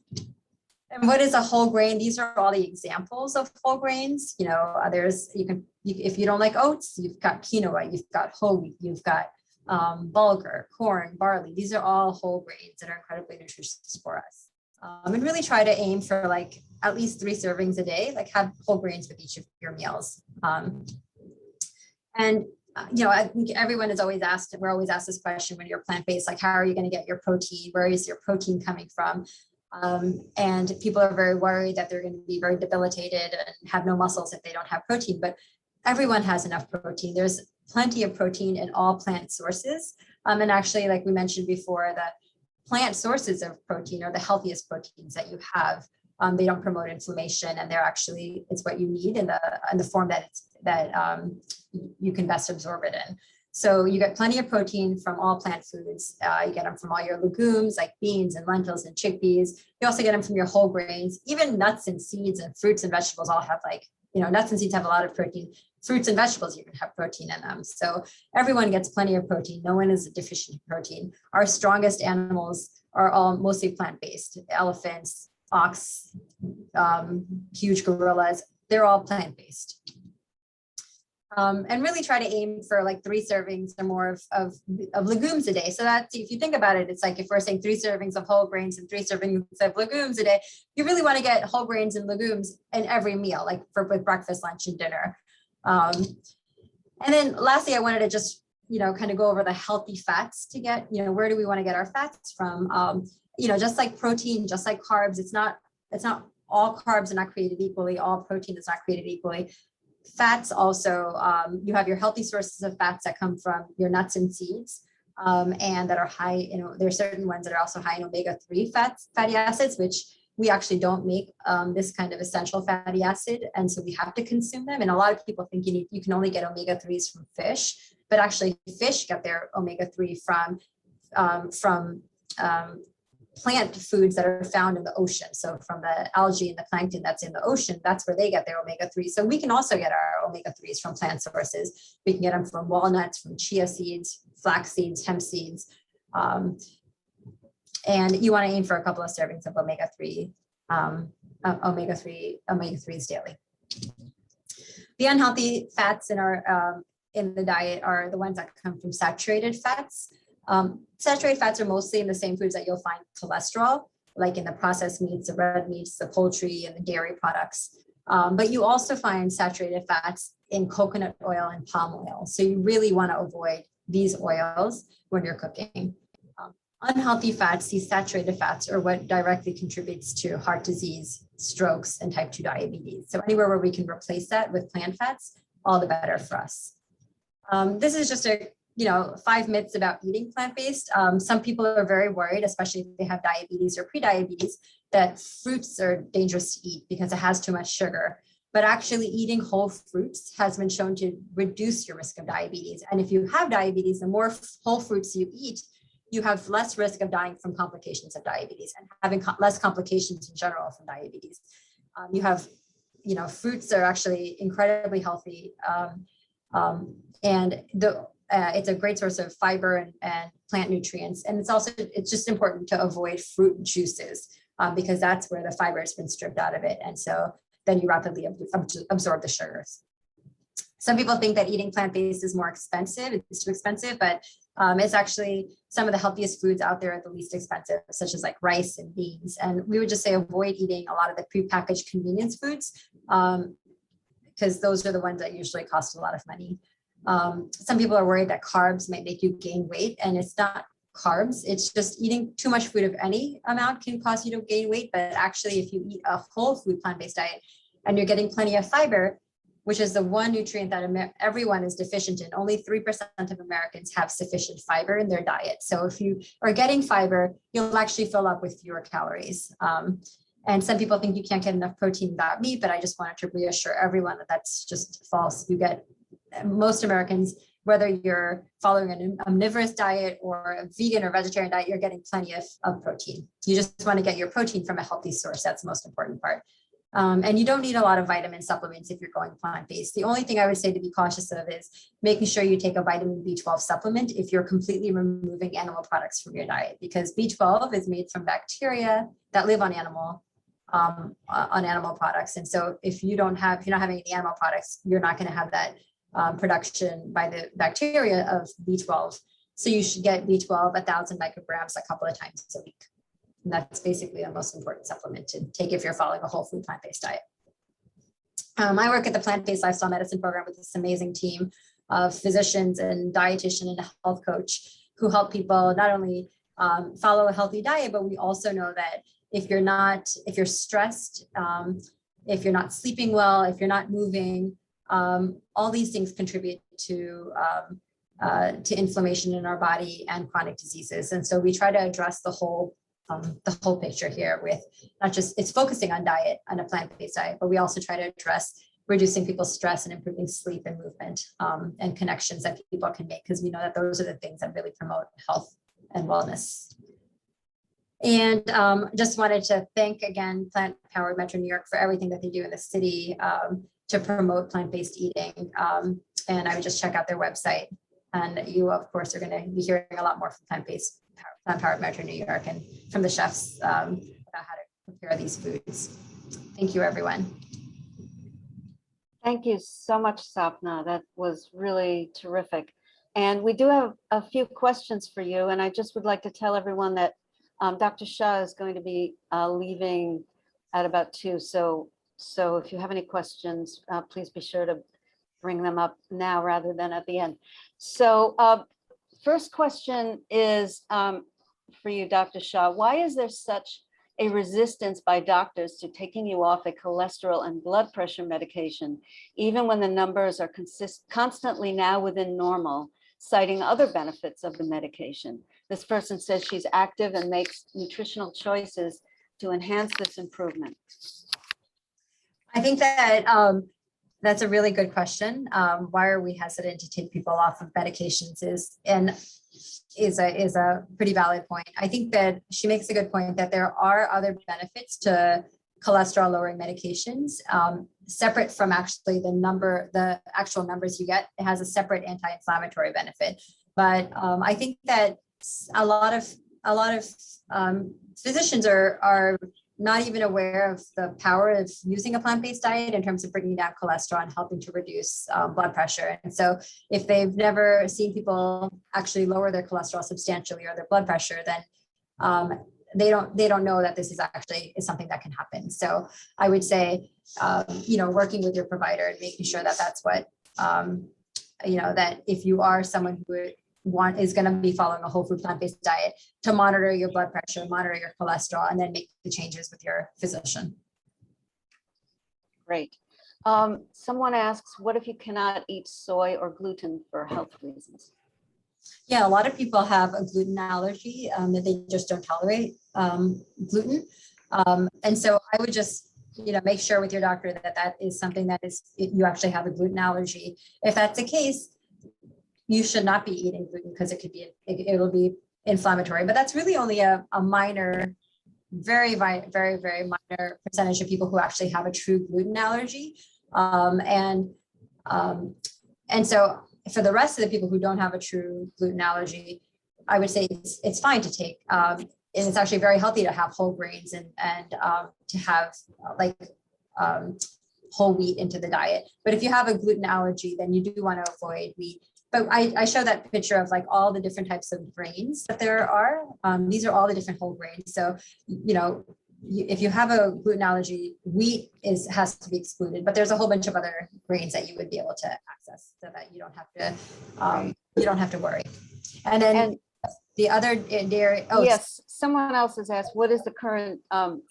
And what is a whole grain? These are all the examples of whole grains. If you don't like oats, you've got quinoa, you've got whole wheat, you've got bulgur, corn, barley. These are all whole grains that are incredibly nutritious for us. And really try to aim for like at least 3 servings a day, like have whole grains with each of your meals. I think everyone is always asked, we're always asked this question when you're plant-based, like, how are you going to get your protein? Where is your protein coming from? And people are very worried that they're going to be very debilitated and have no muscles if they don't have protein, but everyone has enough protein. There's plenty of protein in all plant sources. And actually, like we mentioned before, that plant sources of protein are the healthiest proteins that you have. They don't promote inflammation, and it's what you need in the form that you can best absorb it in. So you get plenty of protein from all plant foods. You get them from all your legumes like beans and lentils and chickpeas. You also get them from your whole grains. Even nuts and seeds and fruits and vegetables all have nuts and seeds have a lot of protein. Fruits and vegetables even have protein in them. So everyone gets plenty of protein. No one is deficient in protein. Our strongest animals are all mostly plant-based. Elephants, ox, huge gorillas, they're all plant-based. And really try to aim for like 3 servings or more of legumes a day. So that's, if you think about it, it's like if we're saying 3 servings of whole grains and 3 servings of legumes a day, you really want to get whole grains and legumes in every meal, like with breakfast, lunch, and dinner. And then lastly, I wanted to just, kind of go over the healthy fats to get, where do we want to get our fats from? Just like protein, just like carbs, it's not all carbs are not created equally. All protein is not created equally. Fats also, you have your healthy sources of fats that come from your nuts and seeds, and that are high, there are certain ones that are also high in omega-3 fatty acids, which we actually don't make this kind of essential fatty acid. And so we have to consume them. And a lot of people think you can only get omega-3s from fish, but actually fish get their omega-3 from plant foods that are found in the ocean. So from the algae and the plankton that's in the ocean, that's where they get their omega-3. So we can also get our omega-3s from plant sources. We can get them from walnuts, from chia seeds, flax seeds, hemp seeds. And you want to aim for a couple of servings of omega-3s daily. The unhealthy fats in the diet are the ones that come from saturated fats. Saturated fats are mostly in the same foods that you'll find cholesterol, like in the processed meats, the red meats, the poultry, and the dairy products. But you also find saturated fats in coconut oil and palm oil. So you really want to avoid these oils when you're cooking. Unhealthy fats, these saturated fats, are what directly contributes to heart disease, strokes, and type 2 diabetes. So anywhere where we can replace that with plant fats, all the better for us. This is just 5 myths about eating plant-based. Some people are very worried, especially if they have diabetes or pre-diabetes, that fruits are dangerous to eat because it has too much sugar. But actually eating whole fruits has been shown to reduce your risk of diabetes. And if you have diabetes, the more whole fruits you eat, you have less risk of dying from complications of diabetes and having less complications in general from diabetes. Fruits are actually incredibly healthy. And it's a great source of fiber and plant nutrients. And it's just important to avoid fruit juices because that's where the fiber has been stripped out of it. And so then you rapidly absorb the sugars. Some people think that eating plant-based is more expensive. It's too expensive, but it's actually some of the healthiest foods out there are the least expensive, such as like rice and beans. And we would just say avoid eating a lot of the prepackaged convenience foods because those are the ones that usually cost a lot of money. Some people are worried that carbs might make you gain weight, and it's not carbs. It's just eating too much food of any amount can cause you to gain weight. But actually, if you eat a whole food plant-based diet and you're getting plenty of fiber, which is the one nutrient that everyone is deficient in. Only 3% of Americans have sufficient fiber in their diet. So if you are getting fiber, you'll actually fill up with fewer calories. And some people think you can't get enough protein without meat, but I just wanted to reassure everyone that that's just false. Most Americans, whether you're following an omnivorous diet or a vegan or vegetarian diet, you're getting plenty of protein. You just want to get your protein from a healthy source. That's the most important part. And you don't need a lot of vitamin supplements if you're going plant-based. The only thing I would say to be cautious of is making sure you take a vitamin B12 supplement if you're completely removing animal products from your diet, because B12 is made from bacteria that live on animal products. And so if you're not having any animal products, you're not going to have that production by the bacteria of B12. So you should get B12 1,000 micrograms a couple of times a week. And that's basically the most important supplement to take if you're following a whole food plant-based diet. I work at the Plant-Based Lifestyle Medicine Program with this amazing team of physicians and dietitian and a health coach who help people not only follow a healthy diet, but we also know that if you're stressed, if you're not sleeping well, if you're not moving, all these things contribute to inflammation in our body and chronic diseases. And so we try to address the whole picture here with not just, it's focusing on diet, on a plant-based diet, but we also try to address reducing people's stress and improving sleep and movement and connections that people can make, because we know that those are the things that really promote health and wellness. And just wanted to thank again Plant Powered Metro New York for everything that they do in the city to promote plant-based eating. And I would just check out their website. And you, of course, are going to be hearing a lot more from Plant Powered Metro New York and from the chefs about how to prepare these foods. Thank you, everyone. Thank you so much, Sapna. That was really terrific. And we do have a few questions for you. And I just would like to tell everyone that Dr. Shah is going to be leaving at about 2. So if you have any questions, please be sure to bring them up now rather than at the end. So first question is for you, Dr. Shah. Why is there such a resistance by doctors to taking you off a cholesterol and blood pressure medication, even when the numbers are constantly now within normal, citing other benefits of the medication? This person says she's active and makes nutritional choices to enhance this improvement. I think that that's a really good question. Why are we hesitant to take people off of medications is a pretty valid point. I think that she makes a good point that there are other benefits to cholesterol lowering medications, separate from actually the actual numbers you get. It has a separate anti-inflammatory benefit. But I think that a lot of physicians are not even aware of the power of using a plant-based diet in terms of bringing down cholesterol and helping to reduce blood pressure. And so if they've never seen people actually lower their cholesterol substantially or their blood pressure, then they don't know that this is something that can happen. So I would say, working with your provider and making sure that that's what, that if you are someone who is going to be following a whole food plant-based diet, to monitor your blood pressure, monitor your cholesterol, and then make the changes with your physician. Great. Someone asks, what if you cannot eat soy or gluten for health reasons? Yeah, a lot of people have a gluten allergy that they just don't tolerate gluten. And so I would just, make sure with your doctor that is something that you actually have a gluten allergy. If that's the case, you should not be eating gluten because it'll be inflammatory. But that's really only a minor, very, very, very, very minor percentage of people who actually have a true gluten allergy. And And so for the rest of the people who don't have a true gluten allergy, I would say it's fine to take. And it's actually very healthy to have whole grains and to have like whole wheat into the diet. But if you have a gluten allergy, then you do want to avoid wheat. But I show that picture of like all the different types of grains that there are. These are all the different whole grains. So, you know, if you have a gluten allergy, wheat has to be excluded, but there's a whole bunch of other grains that you would be able to access so that you don't have to worry. And then the other dairy. Oh, yes, someone else has asked, what is the current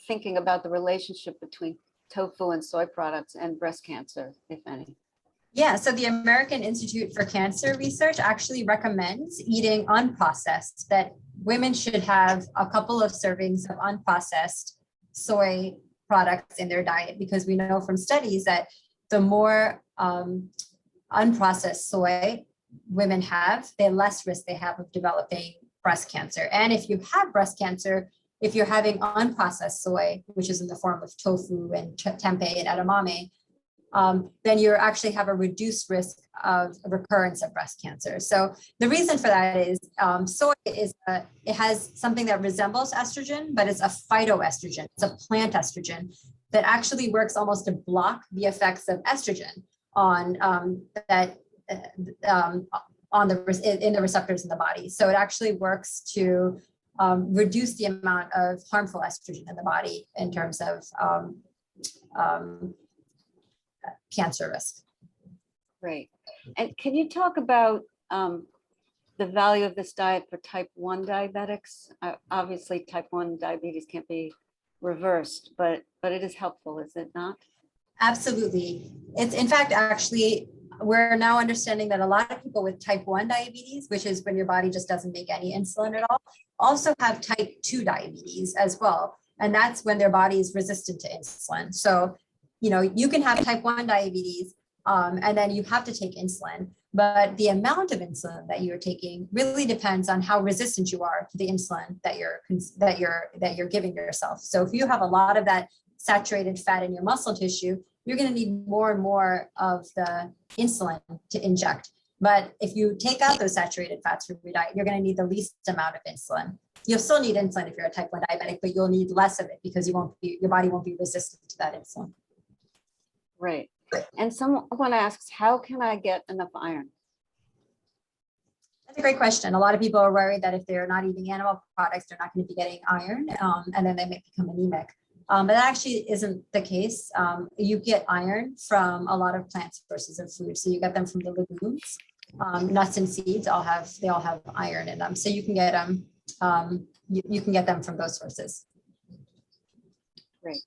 thinking about the relationship between tofu and soy products and breast cancer, if any? Yeah, so the American Institute for Cancer Research actually recommends eating unprocessed, that women should have a couple of servings of unprocessed soy products in their diet, because we know from studies that the more unprocessed soy women have, the less risk they have of developing breast cancer. And if you have breast cancer, if you're having unprocessed soy, which is in the form of tofu and tempeh and edamame, then you actually have a reduced risk of recurrence of breast cancer. So the reason for that is soy it has something that resembles estrogen, but it's a phytoestrogen. It's a plant estrogen that actually works almost to block the effects of estrogen on in the receptors in the body. So it actually works to reduce the amount of harmful estrogen in the body in terms of cancer risk. Great. And can you talk about the value of this diet for type 1 diabetics? Obviously, type 1 diabetes can't be reversed, but it is helpful, is it not? Absolutely. It's in fact, actually, we're now understanding that a lot of people with type 1 diabetes, which is when your body just doesn't make any insulin at all, also have type 2 diabetes as well. And that's when their body is resistant to insulin. So, you know, you can have type 1 diabetes and then you have to take insulin, but the amount of insulin that you're taking really depends on how resistant you are to the insulin that you're giving yourself. So if you have a lot of that saturated fat in your muscle tissue, you're going to need more and more of the insulin to inject. But if you take out those saturated fats from your diet, you're going to need the least amount of insulin. You'll still need insulin if you're a type 1 diabetic, but you'll need less of it because your body won't be resistant to that insulin. Right. And someone asks, how can I get enough iron? That's a great question. A lot of people are worried that if they're not eating animal products, they're not going to be getting iron, and then they may become anemic. But that actually isn't the case. You get iron from a lot of plant sources of food. So you get them from the legumes, nuts and seeds. They all have iron in them. So you can get them. You can get them from those sources. Great.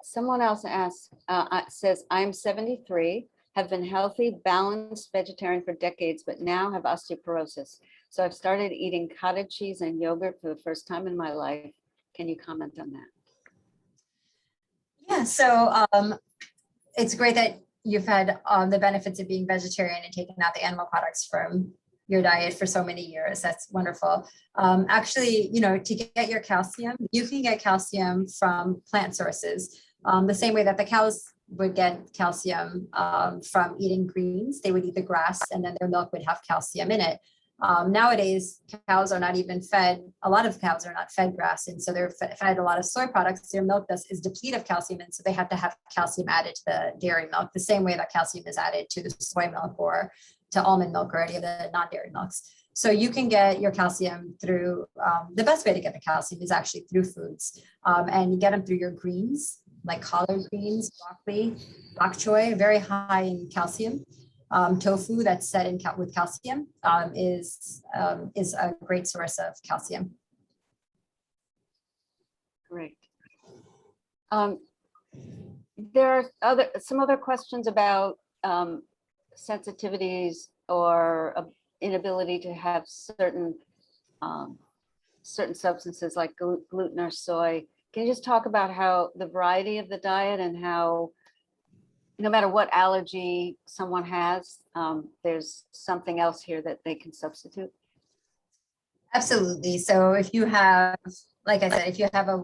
Someone else asks, says, I'm 73, have been healthy, balanced vegetarian for decades, but now have osteoporosis. So I've started eating cottage cheese and yogurt for the first time in my life. Can you comment on that? Yeah, so it's great that you've had the benefits of being vegetarian and taking out the animal products from your diet for so many years. That's wonderful. Actually, you know, to get your calcium, you can get calcium from plant sources. The same way that the cows would get calcium from eating greens, they would eat the grass and then their milk would have calcium in it. Nowadays, cows are not even fed, a lot of cows are not fed grass, and so they're fed a lot of soy products. Their milk is depleted of calcium, and so they have to have calcium added to the dairy milk, the same way that calcium is added to the soy milk or to almond milk or any of the non-dairy milks. So you can get your calcium through, the best way to get the calcium is actually through foods, and you get them through your greens, like collard greens, broccoli, bok choy, very high in calcium. Tofu that's set in with calcium is a great source of calcium. Great. There are some other questions about sensitivities or inability to have certain substances like gluten or soy. Can you just talk about how the variety of the diet and how no matter what allergy someone has, there's something else here that they can substitute? Absolutely. So if you have, like I said, if you have a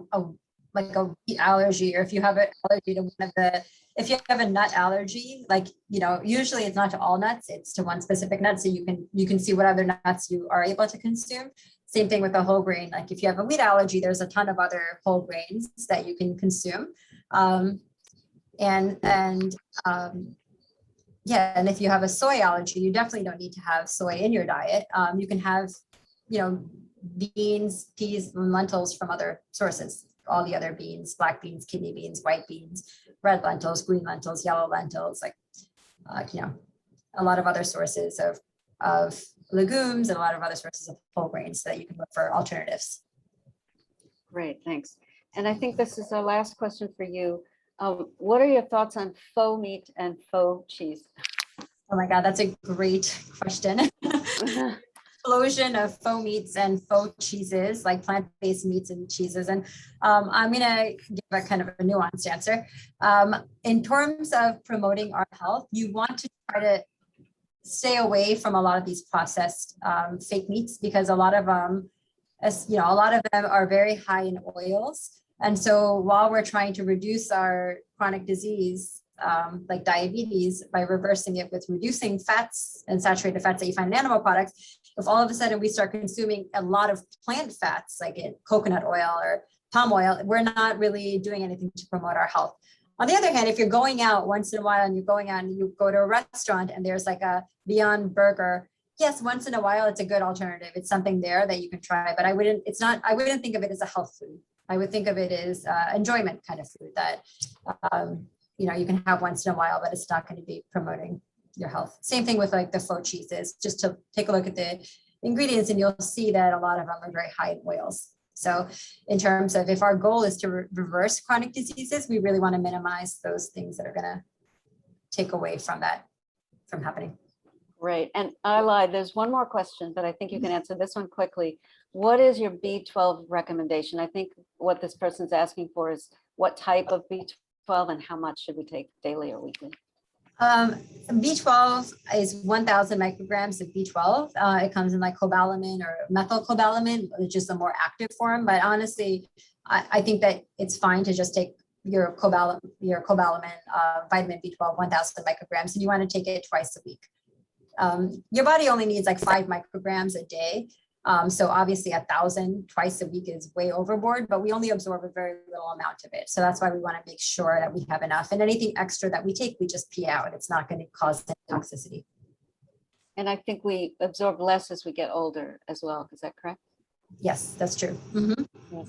wheat allergy, or if you have an allergy to one of the if you have a nut allergy, like, usually it's not to all nuts, it's to one specific nut. So you can see what other nuts you are able to consume. Same thing with a whole grain. Like if you have a wheat allergy, there's a ton of other whole grains that you can consume. Yeah, and if you have a soy allergy, you definitely don't need to have soy in your diet. You can have, beans, peas, and lentils from other sources, all the other beans, black beans, kidney beans, white beans, red lentils, green lentils, yellow lentils, like, a lot of other sources of legumes and a lot of other sources of whole grains that you can look for alternatives. Great, thanks. And I think this is our last question for you. What are your thoughts on faux meat and faux cheese? Oh my God, that's a great question. Explosion of faux meats and faux cheeses, like plant-based meats and cheeses. And I'm gonna give a kind of a nuanced answer. In terms of promoting our health, you want to try to stay away from a lot of these processed fake meats, because a lot of them, are very high in oils. And so while we're trying to reduce our chronic disease, like diabetes, by reversing it with reducing fats and saturated fats that you find in animal products, if all of a sudden we start consuming a lot of plant fats, like in coconut oil or palm oil, we're not really doing anything to promote our health. On the other hand, if you're going out once in a while and you're going out and you go to a restaurant and there's like a Beyond Burger, yes, once in a while, it's a good alternative. It's something there that you can try, but I wouldn't think of it as a health food. I would think of it as enjoyment kind of food that, you can have once in a while, but it's not going to be promoting your health. Same thing with like the faux cheeses, just to take a look at the ingredients and you'll see that a lot of them are very high in oils. So in terms of if our goal is to reverse chronic diseases, we really want to minimize those things that are going to take away from that from happening. Great. And I lied. There's one more question, but I think you can answer this one quickly. What is your B12 recommendation? I think what this person's asking for is what type of B12 and how much should we take daily or weekly? B12 is 1,000 micrograms of B12. It comes in like cobalamin or methylcobalamin, which is the more active form. But honestly, I think that it's fine to just take your cobalamin vitamin B12, 1,000 micrograms, and you want to take it twice a week. Your body only needs like 5 micrograms a day. So obviously 1,000 twice a week is way overboard, but we only absorb a very little amount of it. So that's why we want to make sure that we have enough, and anything extra that we take, we just pee out. It's not going to cause toxicity. And I think we absorb less as we get older as well. Is that correct? Yes, that's true. Mm-hmm. Yes.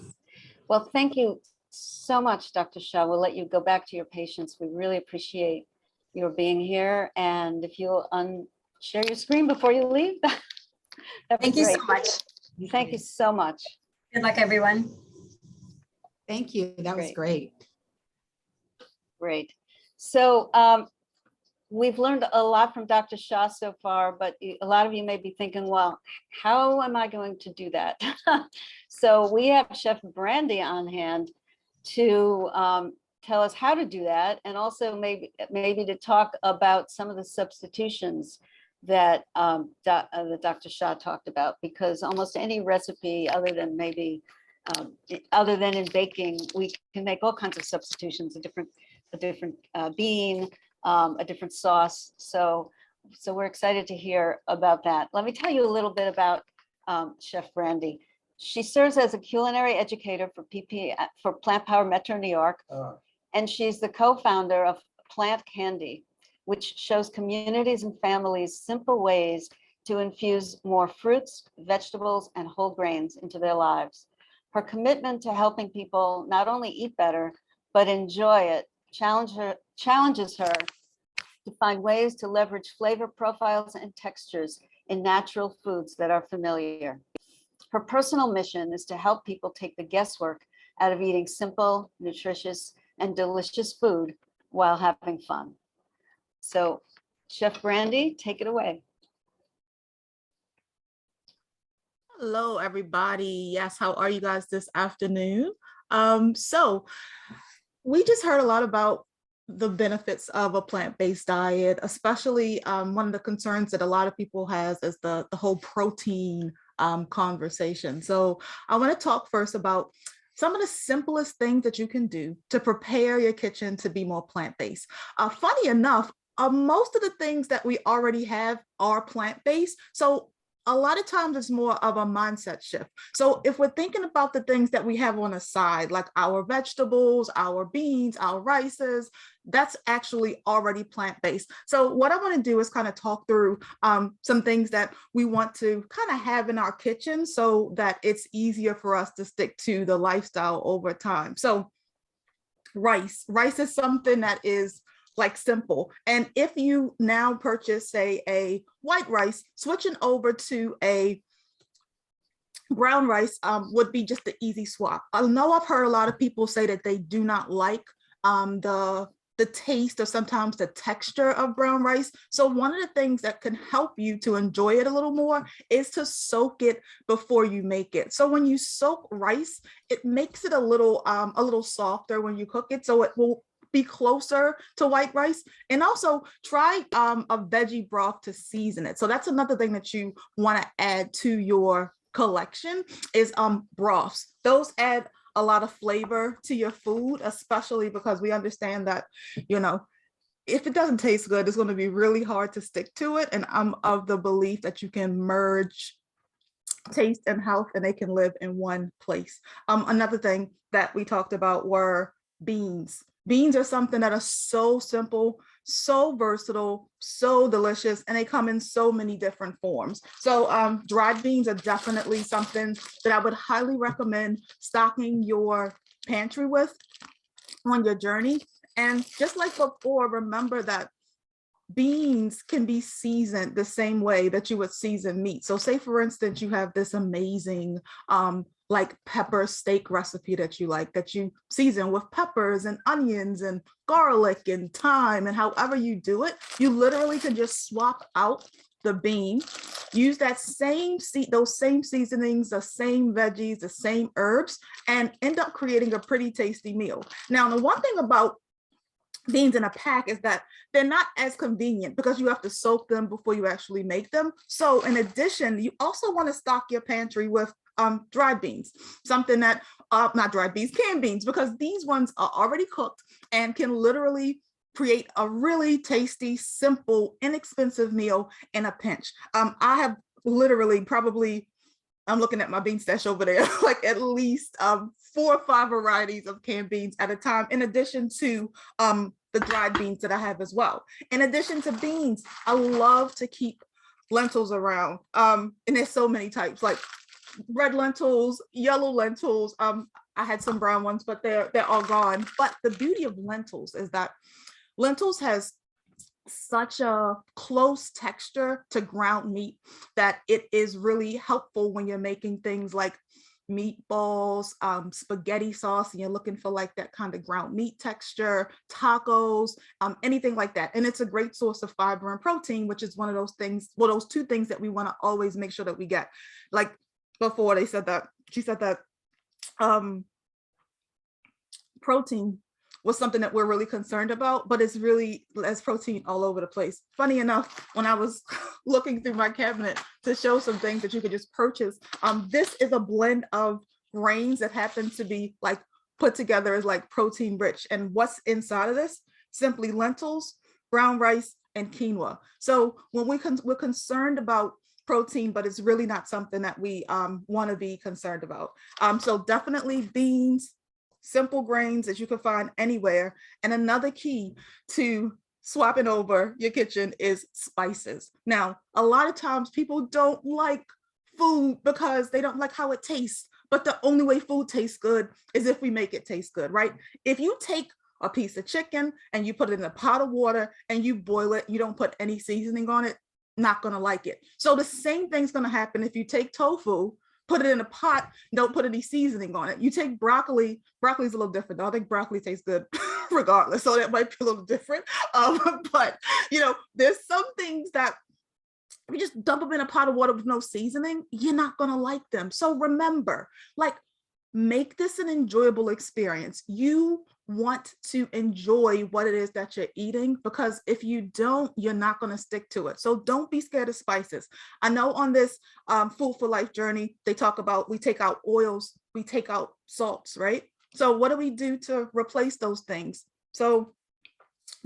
Well, thank you so much, Dr. Shah. We'll let you go back to your patients. We really appreciate your being here. And if you'll share your screen before you leave. Thank you so much. Thank you so much. Good luck, everyone. Thank you. That was great. Great. So we've learned a lot from Dr. Shah so far, but a lot of you may be thinking, well, how am I going to do that? So we have Chef Brandy on hand to tell us how to do that, and also maybe to talk about some of the substitutions that Dr. Shah talked about, because almost any recipe other than in baking, we can make all kinds of substitutions, a different bean, a different sauce. So we're excited to hear about that. Let me tell you a little bit about Chef Brandy. She serves as a culinary educator for Plant Power Metro New York, and she's the co-founder of Plant Candy, which shows communities and families simple ways to infuse more fruits, vegetables, and whole grains into their lives. Her commitment to helping people not only eat better, but enjoy it, challenges her to find ways to leverage flavor profiles and textures in natural foods that are familiar. Her personal mission is to help people take the guesswork out of eating simple, nutritious, and delicious food while having fun. So, Chef Brandy, take it away. Hello, everybody. Yes, how are you guys this afternoon? So we just heard a lot about the benefits of a plant-based diet, especially one of the concerns that a lot of people has is the whole protein conversation. So I want to talk first about some of the simplest things that you can do to prepare your kitchen to be more plant-based. Funny enough, most of the things that we already have are plant-based. So a lot of times it's more of a mindset shift. So if we're thinking about the things that we have on the side, like our vegetables, our beans, our rices, that's actually already plant-based. So what I want to do is kind of talk through some things that we want to kind of have in our kitchen so that it's easier for us to stick to the lifestyle over time. So rice is something that is like simple. And if you now purchase, say, a white rice, switching over to a brown rice would be just the easy swap. I know I've heard a lot of people say that they do not like the taste or sometimes the texture of brown rice. So one of the things that can help you to enjoy it a little more is to soak it before you make it. So when you soak rice, it makes it a little softer when you cook it. So it will be closer to white rice. And also try a veggie broth to season it. So that's another thing that you want to add to your collection is broths. Those add a lot of flavor to your food, especially because we understand that, you know, if it doesn't taste good, it's going to be really hard to stick to it. And I'm of the belief that you can merge taste and health and they can live in one place. Another thing that we talked about were beans. Beans are something that are so simple, so versatile, so delicious, and they come in so many different forms. So dried beans are definitely something that I would highly recommend stocking your pantry with on your journey. And just like before, remember that beans can be seasoned the same way that you would season meat. So say, for instance, you have this amazing like pepper steak recipe that you season with peppers and onions and garlic and thyme, and however you do it, you literally can just swap out the bean, use that those same seasonings, the same veggies, the same herbs, and end up creating a pretty tasty meal. Now, the one thing about beans in a pack is that they're not as convenient because you have to soak them before you actually make them. So in addition, you also want to stock your pantry with dried beans, something that, not dried beans, canned beans, because these ones are already cooked and can literally create a really tasty, simple, inexpensive meal in a pinch. I have literally probably, I'm looking at my bean stash over there, like at least 4 or 5 varieties of canned beans at a time, in addition to the dried beans that I have as well. In addition to beans, I love to keep lentils around. And there's so many types, like red lentils, yellow lentils. I had some brown ones, but they're all gone. But the beauty of lentils is that lentils has such a close texture to ground meat that it is really helpful when you're making things like meatballs, spaghetti sauce, and you're looking for like that kind of ground meat texture, tacos, anything like that. And it's a great source of fiber and protein, which is one of those things, well, those 2 things that we want to always make sure that we get. Like before she said that protein was something that we're really concerned about, but it's really, as protein all over the place. Funny enough, when I was looking through my cabinet to show some things that you could just purchase, this is a blend of grains that happen to be like put together as like protein rich. And what's inside of this? Simply lentils, brown rice, and quinoa. So when we're concerned about protein, but it's really not something that we want to be concerned about. So definitely beans, simple grains that you can find anywhere. And another key to swapping over your kitchen is spices. Now, a lot of times people don't like food because they don't like how it tastes, but the only way food tastes good is if we make it taste good, right? If you take a piece of chicken and you put it in a pot of water and you boil it, you don't put any seasoning on it, not gonna like it. So the same thing's gonna happen if you take tofu, put it in a pot, don't put any seasoning on it. You take broccoli's a little different. I think broccoli tastes good regardless, so that might be a little different. But you know, there's some things that if you just dump them in a pot of water with no seasoning, you're not gonna like them. So remember, like, make this an enjoyable experience. You want to enjoy what it is that you're eating, because if you don't, you're not going to stick to it. So don't be scared of spices. I know on this Food for Life journey, they talk about we take out oils, we take out salts, right? So what do we do to replace those things? So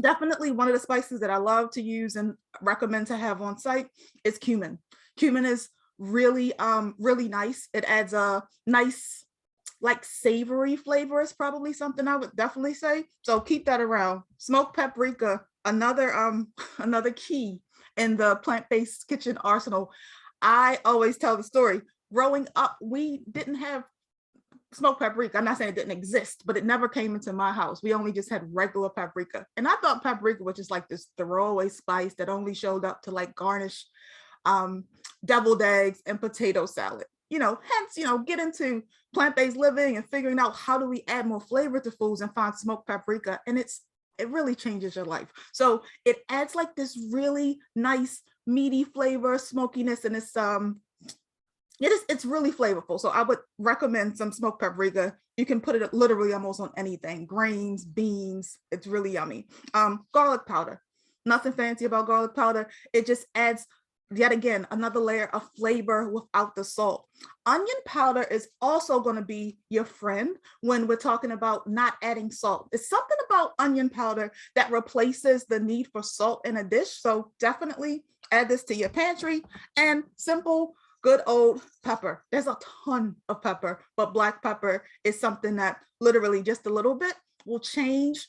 definitely one of the spices that I love to use and recommend to have on site is cumin. Cumin is really, really nice. It adds a nice, like savory flavor is probably something I would definitely say. So keep that around. Smoked paprika, another another key in the plant-based kitchen arsenal. I always tell the story. Growing up, we didn't have smoked paprika. I'm not saying it didn't exist, but it never came into my house. We only just had regular paprika. And I thought paprika was just like this throwaway spice that only showed up to like garnish deviled eggs and potato salad. Hence, get into plant-based living and figuring out how do we add more flavor to foods and find smoked paprika. And it really changes your life. So it adds like this really nice meaty flavor, smokiness, and it's really flavorful. So I would recommend some smoked paprika. You can put it literally almost on anything, grains, beans. It's really yummy. Garlic powder, nothing fancy about garlic powder. It just adds, yet again, another layer of flavor without the salt. Onion powder is also going to be your friend when we're talking about not adding salt. It's something about onion powder that replaces the need for salt in a dish. So definitely add this to your pantry. And simple, good old pepper. There's a ton of pepper, but black pepper is something that literally just a little bit will change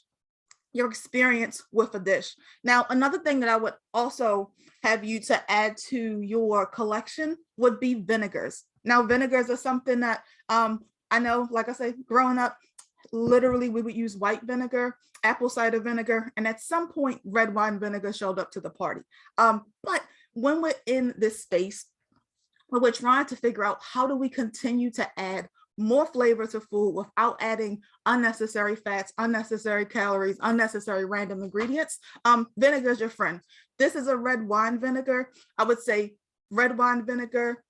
your experience with a dish. Now, another thing that I would also have you to add to your collection would be vinegars. Now, vinegars are something that I know, like I say, growing up, literally we would use white vinegar, apple cider vinegar, and at some point red wine vinegar showed up to the party. But when we're in this space where we're trying to figure out how do we continue to add more flavor to food without adding unnecessary fats, unnecessary calories, unnecessary random ingredients, vinegar is your friend. This is a red wine vinegar. I would say red wine vinegar,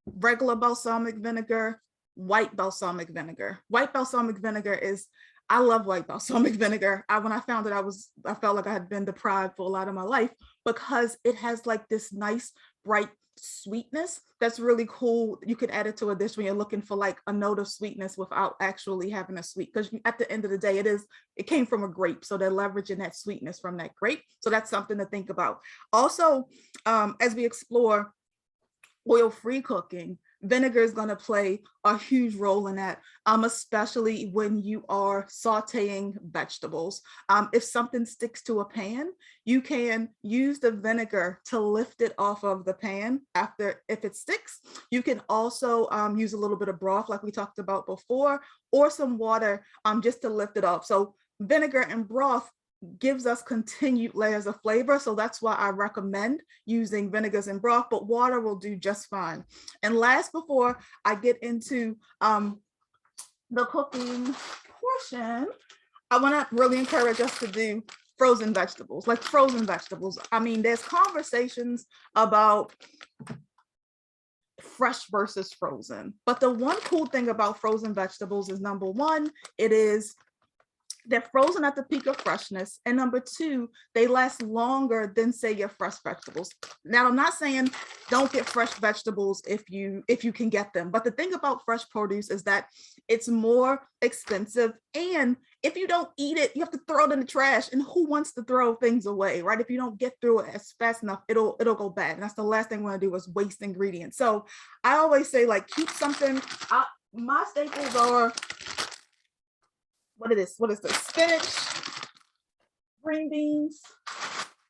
regular balsamic vinegar, white balsamic vinegar. White balsamic vinegar is, I love white balsamic vinegar. When I found it, I felt like I had been deprived for a lot of my life because it has like this nice, bright sweetness that's really cool. You could add it to a dish when you're looking for like a note of sweetness without actually having a sweet, because at the end of the day, it came from a grape, so they're leveraging that sweetness from that grape. So that's something to think about. Also, as we explore oil-free cooking, vinegar is going to play a huge role in that, especially when you are sauteing vegetables. If something sticks to a pan, you can use the vinegar to lift it off of the pan if it sticks. You can also use a little bit of broth like we talked about before, or some water just to lift it off. So vinegar and broth gives us continued layers of flavor. So that's why I recommend using vinegars and broth, but water will do just fine. And last, before I get into the cooking portion, I want to really encourage us to do frozen vegetables, like frozen vegetables. I mean, there's conversations about fresh versus frozen, but the one cool thing about frozen vegetables is, number one, they're frozen at the peak of freshness. And number two, they last longer than, say, your fresh vegetables. Now, I'm not saying don't get fresh vegetables if you can get them. But the thing about fresh produce is that it's more expensive. And if you don't eat it, you have to throw it in the trash. And who wants to throw things away, right? If you don't get through it as fast enough, it'll go bad. And that's the last thing we want to do, is waste ingredients. So I always say, like, keep something. My staples are, what is this? Spinach, green beans,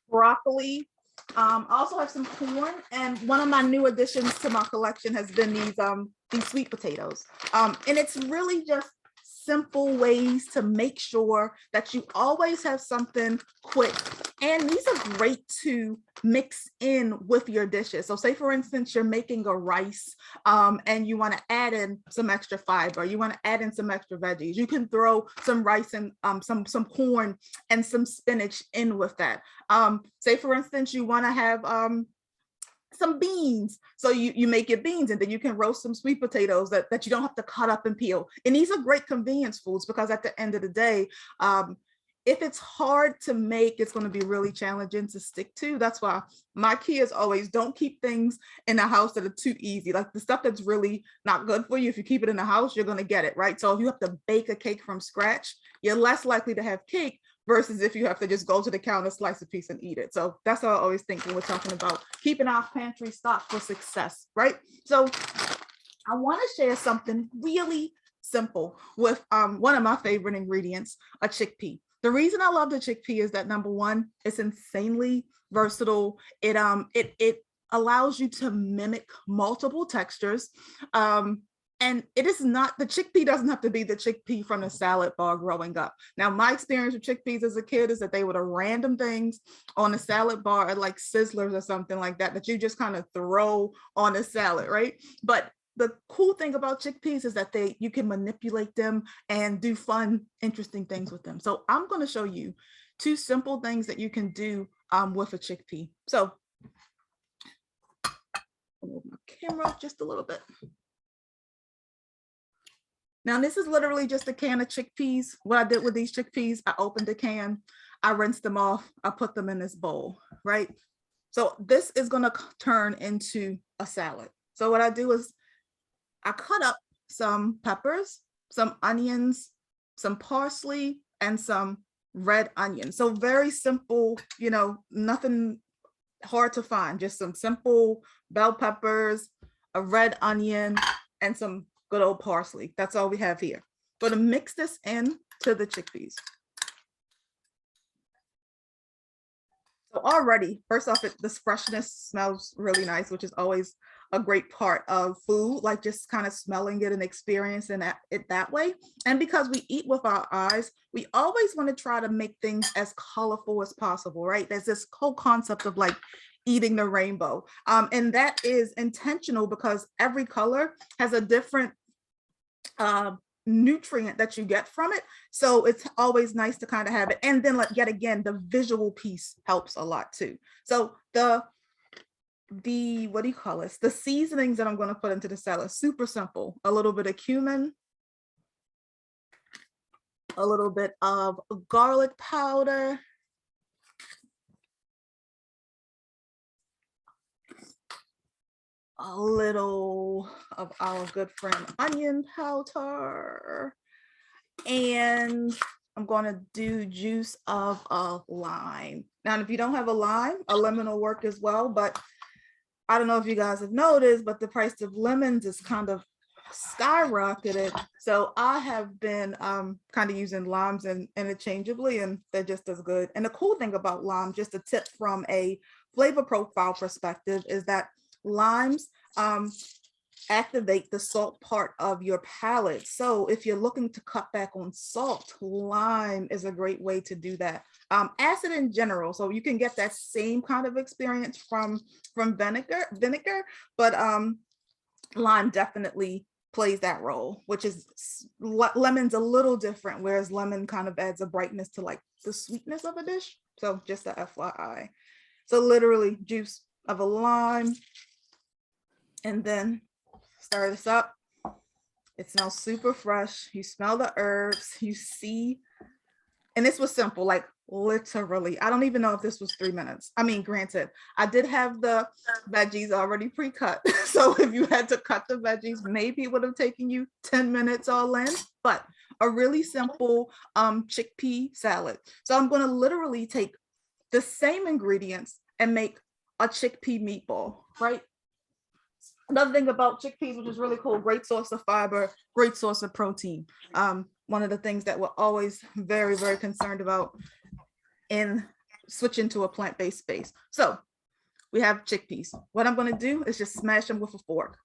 broccoli. I also have some corn, and one of my new additions to my collection has been these sweet potatoes. And it's really just simple ways to make sure that you always have something quick. And these are great to mix in with your dishes. So say, for instance, you're making a rice and you want to add in some extra fiber. You want to add in some extra veggies. You can throw some rice and some corn and some spinach in with that. Say, for instance, you want to have some beans. So you make your beans, and then you can roast some sweet potatoes that you don't have to cut up and peel. And these are great convenience foods, because at the end of the day, if it's hard to make, it's going to be really challenging to stick to. That's why my key is always don't keep things in the house that are too easy. Like the stuff that's really not good for you, if you keep it in the house, you're going to get it, right? So if you have to bake a cake from scratch, you're less likely to have cake versus if you have to just go to the counter, slice a piece and eat it. So that's how I always think when we're talking about keeping our pantry stocked for success, right? So I want to share something really simple with one of my favorite ingredients, a chickpea. The reason I love the chickpea is that, number one, it's insanely versatile. It allows you to mimic multiple textures. And it is not, the chickpea doesn't have to be the chickpea from the salad bar growing up. Now, my experience with chickpeas as a kid is that they were the random things on the salad bar at like Sizzlers or something like that, that you just kind of throw on a salad, right? But the cool thing about chickpeas is that you can manipulate them and do fun, interesting things with them. So I'm going to show you 2 simple things that you can do with a chickpea. So I'll move my camera up just a little bit. Now, this is literally just a can of chickpeas. What I did with these chickpeas, I opened a can, I rinsed them off, I put them in this bowl, right? So this is going to turn into a salad. So what I do is I cut up some peppers, some onions, some parsley, and some red onion. So very simple, you know, nothing hard to find, just some simple bell peppers, a red onion, and some good old parsley. That's all we have here. Going to mix this in to the chickpeas. So already, first off, this freshness smells really nice, which is always a great part of food, like just kind of smelling it and experiencing it that way. And because we eat with our eyes, we always want to try to make things as colorful as possible, right? There's this whole concept of like eating the rainbow. And that is intentional because every color has a different nutrient that you get from it. So it's always nice to kind of have it. And then, like, yet again, the visual piece helps a lot too. So the what do you call it? The seasonings that I'm going to put into the salad, super simple. A little bit of cumin, a little bit of garlic powder, a little of our good friend onion powder, and I'm going to do juice of a lime. Now, if you don't have a lime, a lemon will work as well, but I don't know if you guys have noticed, but the price of lemons is kind of skyrocketed. So I have been kind of using limes interchangeably, and they're just as good. And the cool thing about lime, just a tip from a flavor profile perspective, is that limes activate the salt part of your palate. So if you're looking to cut back on salt, lime is a great way to do that. Acid in general, so you can get that same kind of experience from vinegar, but lime definitely plays that role, which is lemon's a little different, whereas lemon kind of adds a brightness to like the sweetness of a dish. So just a FYI. So literally juice of a lime, and then stir this up. It smells super fresh. You smell the herbs, you see, and this was simple, like literally, I don't even know if this was 3 minutes. I mean, granted, I did have the veggies already pre-cut. So if you had to cut the veggies, maybe it would have taken you 10 minutes all in, but a really simple chickpea salad. So I'm going to literally take the same ingredients and make a chickpea meatball, right? Another thing about chickpeas, which is really cool, great source of fiber, great source of protein. One of the things that we're always very, very concerned about in switching to a plant-based space. So we have chickpeas. What I'm going to do is just smash them with a fork.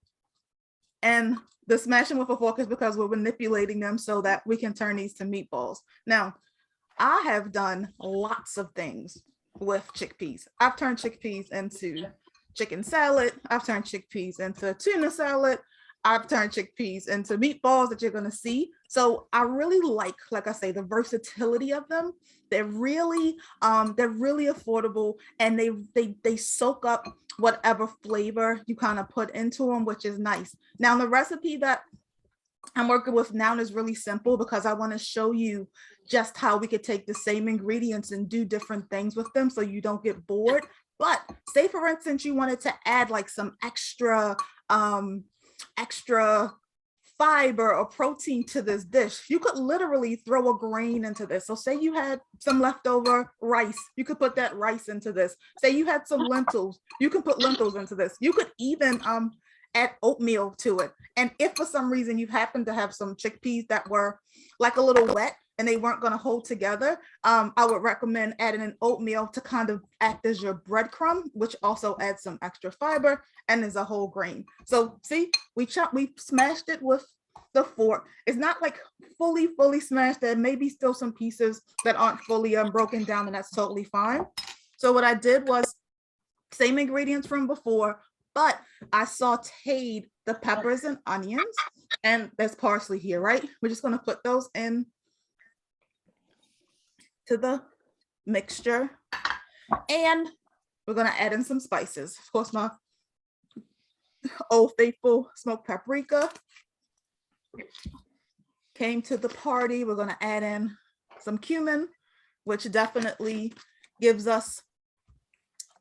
And the smashing with a fork is because we're manipulating them so that we can turn these to meatballs. Now, I have done lots of things with chickpeas. I've turned chickpeas into chicken salad. I've turned chickpeas into tuna salad. I've turned chickpeas into meatballs that you're going to see. So I really like I say, the versatility of them. They're really affordable, and they soak up whatever flavor you kind of put into them, which is nice. Now, the recipe that I'm working with now is really simple because I want to show you just how we could take the same ingredients and do different things with them so you don't get bored. But say, for instance, you wanted to add like some extra fiber or protein to this dish, you could literally throw a grain into this. So say you had some leftover rice, you could put that rice into this. Say you had some lentils, you can put lentils into this. You could even add oatmeal to it. And if for some reason you happen to have some chickpeas that were like a little wet and they weren't going to hold together, I would recommend adding an oatmeal to kind of act as your breadcrumb, which also adds some extra fiber and is a whole grain. So see, we smashed it with the fork. It's not like fully smashed. There may be still some pieces that aren't fully broken down, and that's totally fine. So what I did was same ingredients from before, but I sauteed the peppers and onions, and there's parsley here, right? We're just going to put those in to the mixture, and we're going to add in some spices. Of course, my Old Faithful smoked paprika came to the party. We're going to add in some cumin, which definitely gives us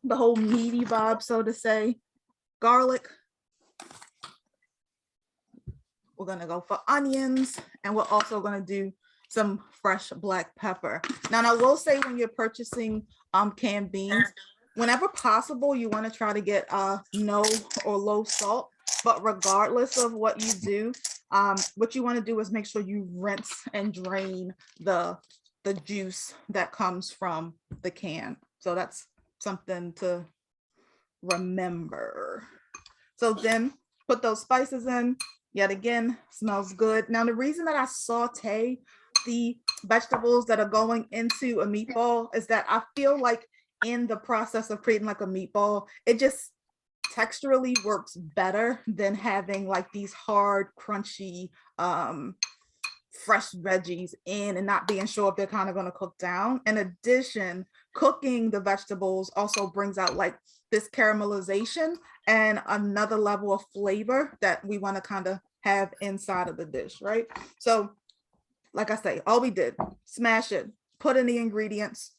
the whole meaty vibe, so to say. Garlic. We're going to go for onions, and we're also going to do some fresh black pepper. Now, I will say, when you're purchasing canned beans, whenever possible, you want to try to get no or low salt. But regardless of what you do, what you want to do is make sure you rinse and drain the juice that comes from the can. So that's something to remember. So then put those spices in. Yet again, smells good. Now, the reason that I saute the vegetables that are going into a meatball is that I feel like in the process of creating like a meatball, it just texturally works better than having like these hard, crunchy, fresh veggies in and not being sure if they're kind of going to cook down. In addition, cooking the vegetables also brings out like this caramelization and another level of flavor that we want to kind of have inside of the dish, right? So like I say, all we did, smash it, put in the ingredients,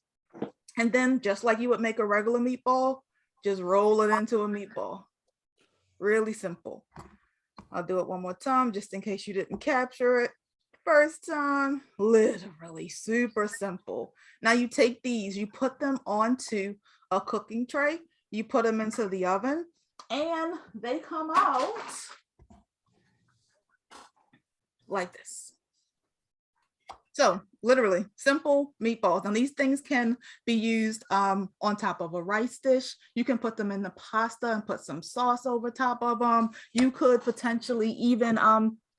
and then just like you would make a regular meatball, just roll it into a meatball. Really simple. I'll do it one more time just in case you didn't capture it. First time, literally super simple. Now you take these, you put them onto a cooking tray, you put them into the oven, and they come out like this. So literally simple meatballs. And these things can be used on top of a rice dish. You can put them in the pasta and put some sauce over top of them. You could potentially even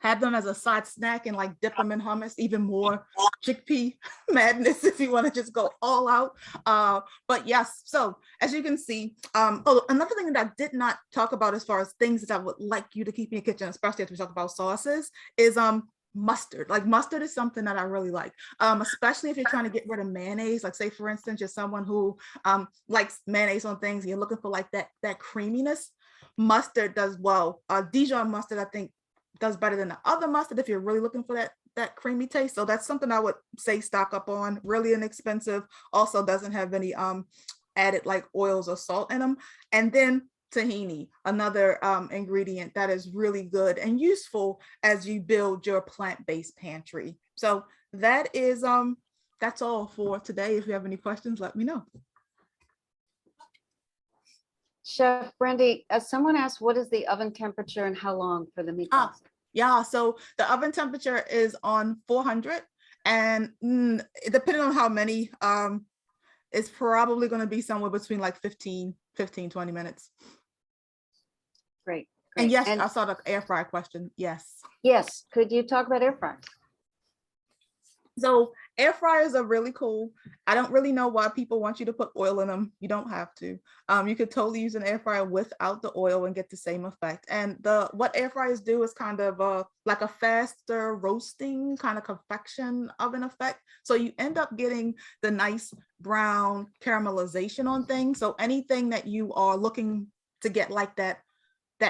have them as a side snack and like dip them in hummus, even more chickpea madness if you want to just go all out. But yes, so as you can see, oh, another thing that I did not talk about as far as things that I would like you to keep in your kitchen, especially as we talk about sauces, is mustard. Like mustard is something that I really like, especially if you're trying to get rid of mayonnaise. Like say, for instance, you're someone who likes mayonnaise on things and you're looking for like that creaminess. Mustard does well. Dijon mustard, I think, does better than the other mustard if you're really looking for that creamy taste. So that's something I would say stock up on. Really inexpensive. Also doesn't have any added like oils or salt in them. And then tahini, another ingredient that is really good and useful as you build your plant-based pantry. So that is that's all for today. If you have any questions, let me know. Chef Brandy, someone asked, what is the oven temperature and how long for the meatballs? Yeah, so the oven temperature is on 400, and depending on how many, it's probably going to be somewhere between like 15, 20 minutes. Great. And yes, I saw the air fryer question. Yes. Yes. Could you talk about air fryers? So air fryers are really cool. I don't really know why people want you to put oil in them. You don't have to. You could totally use an air fryer without the oil and get the same effect. And what air fryers do is kind of like a faster roasting kind of convection oven effect. So you end up getting the nice brown caramelization on things. So anything that you are looking to get like that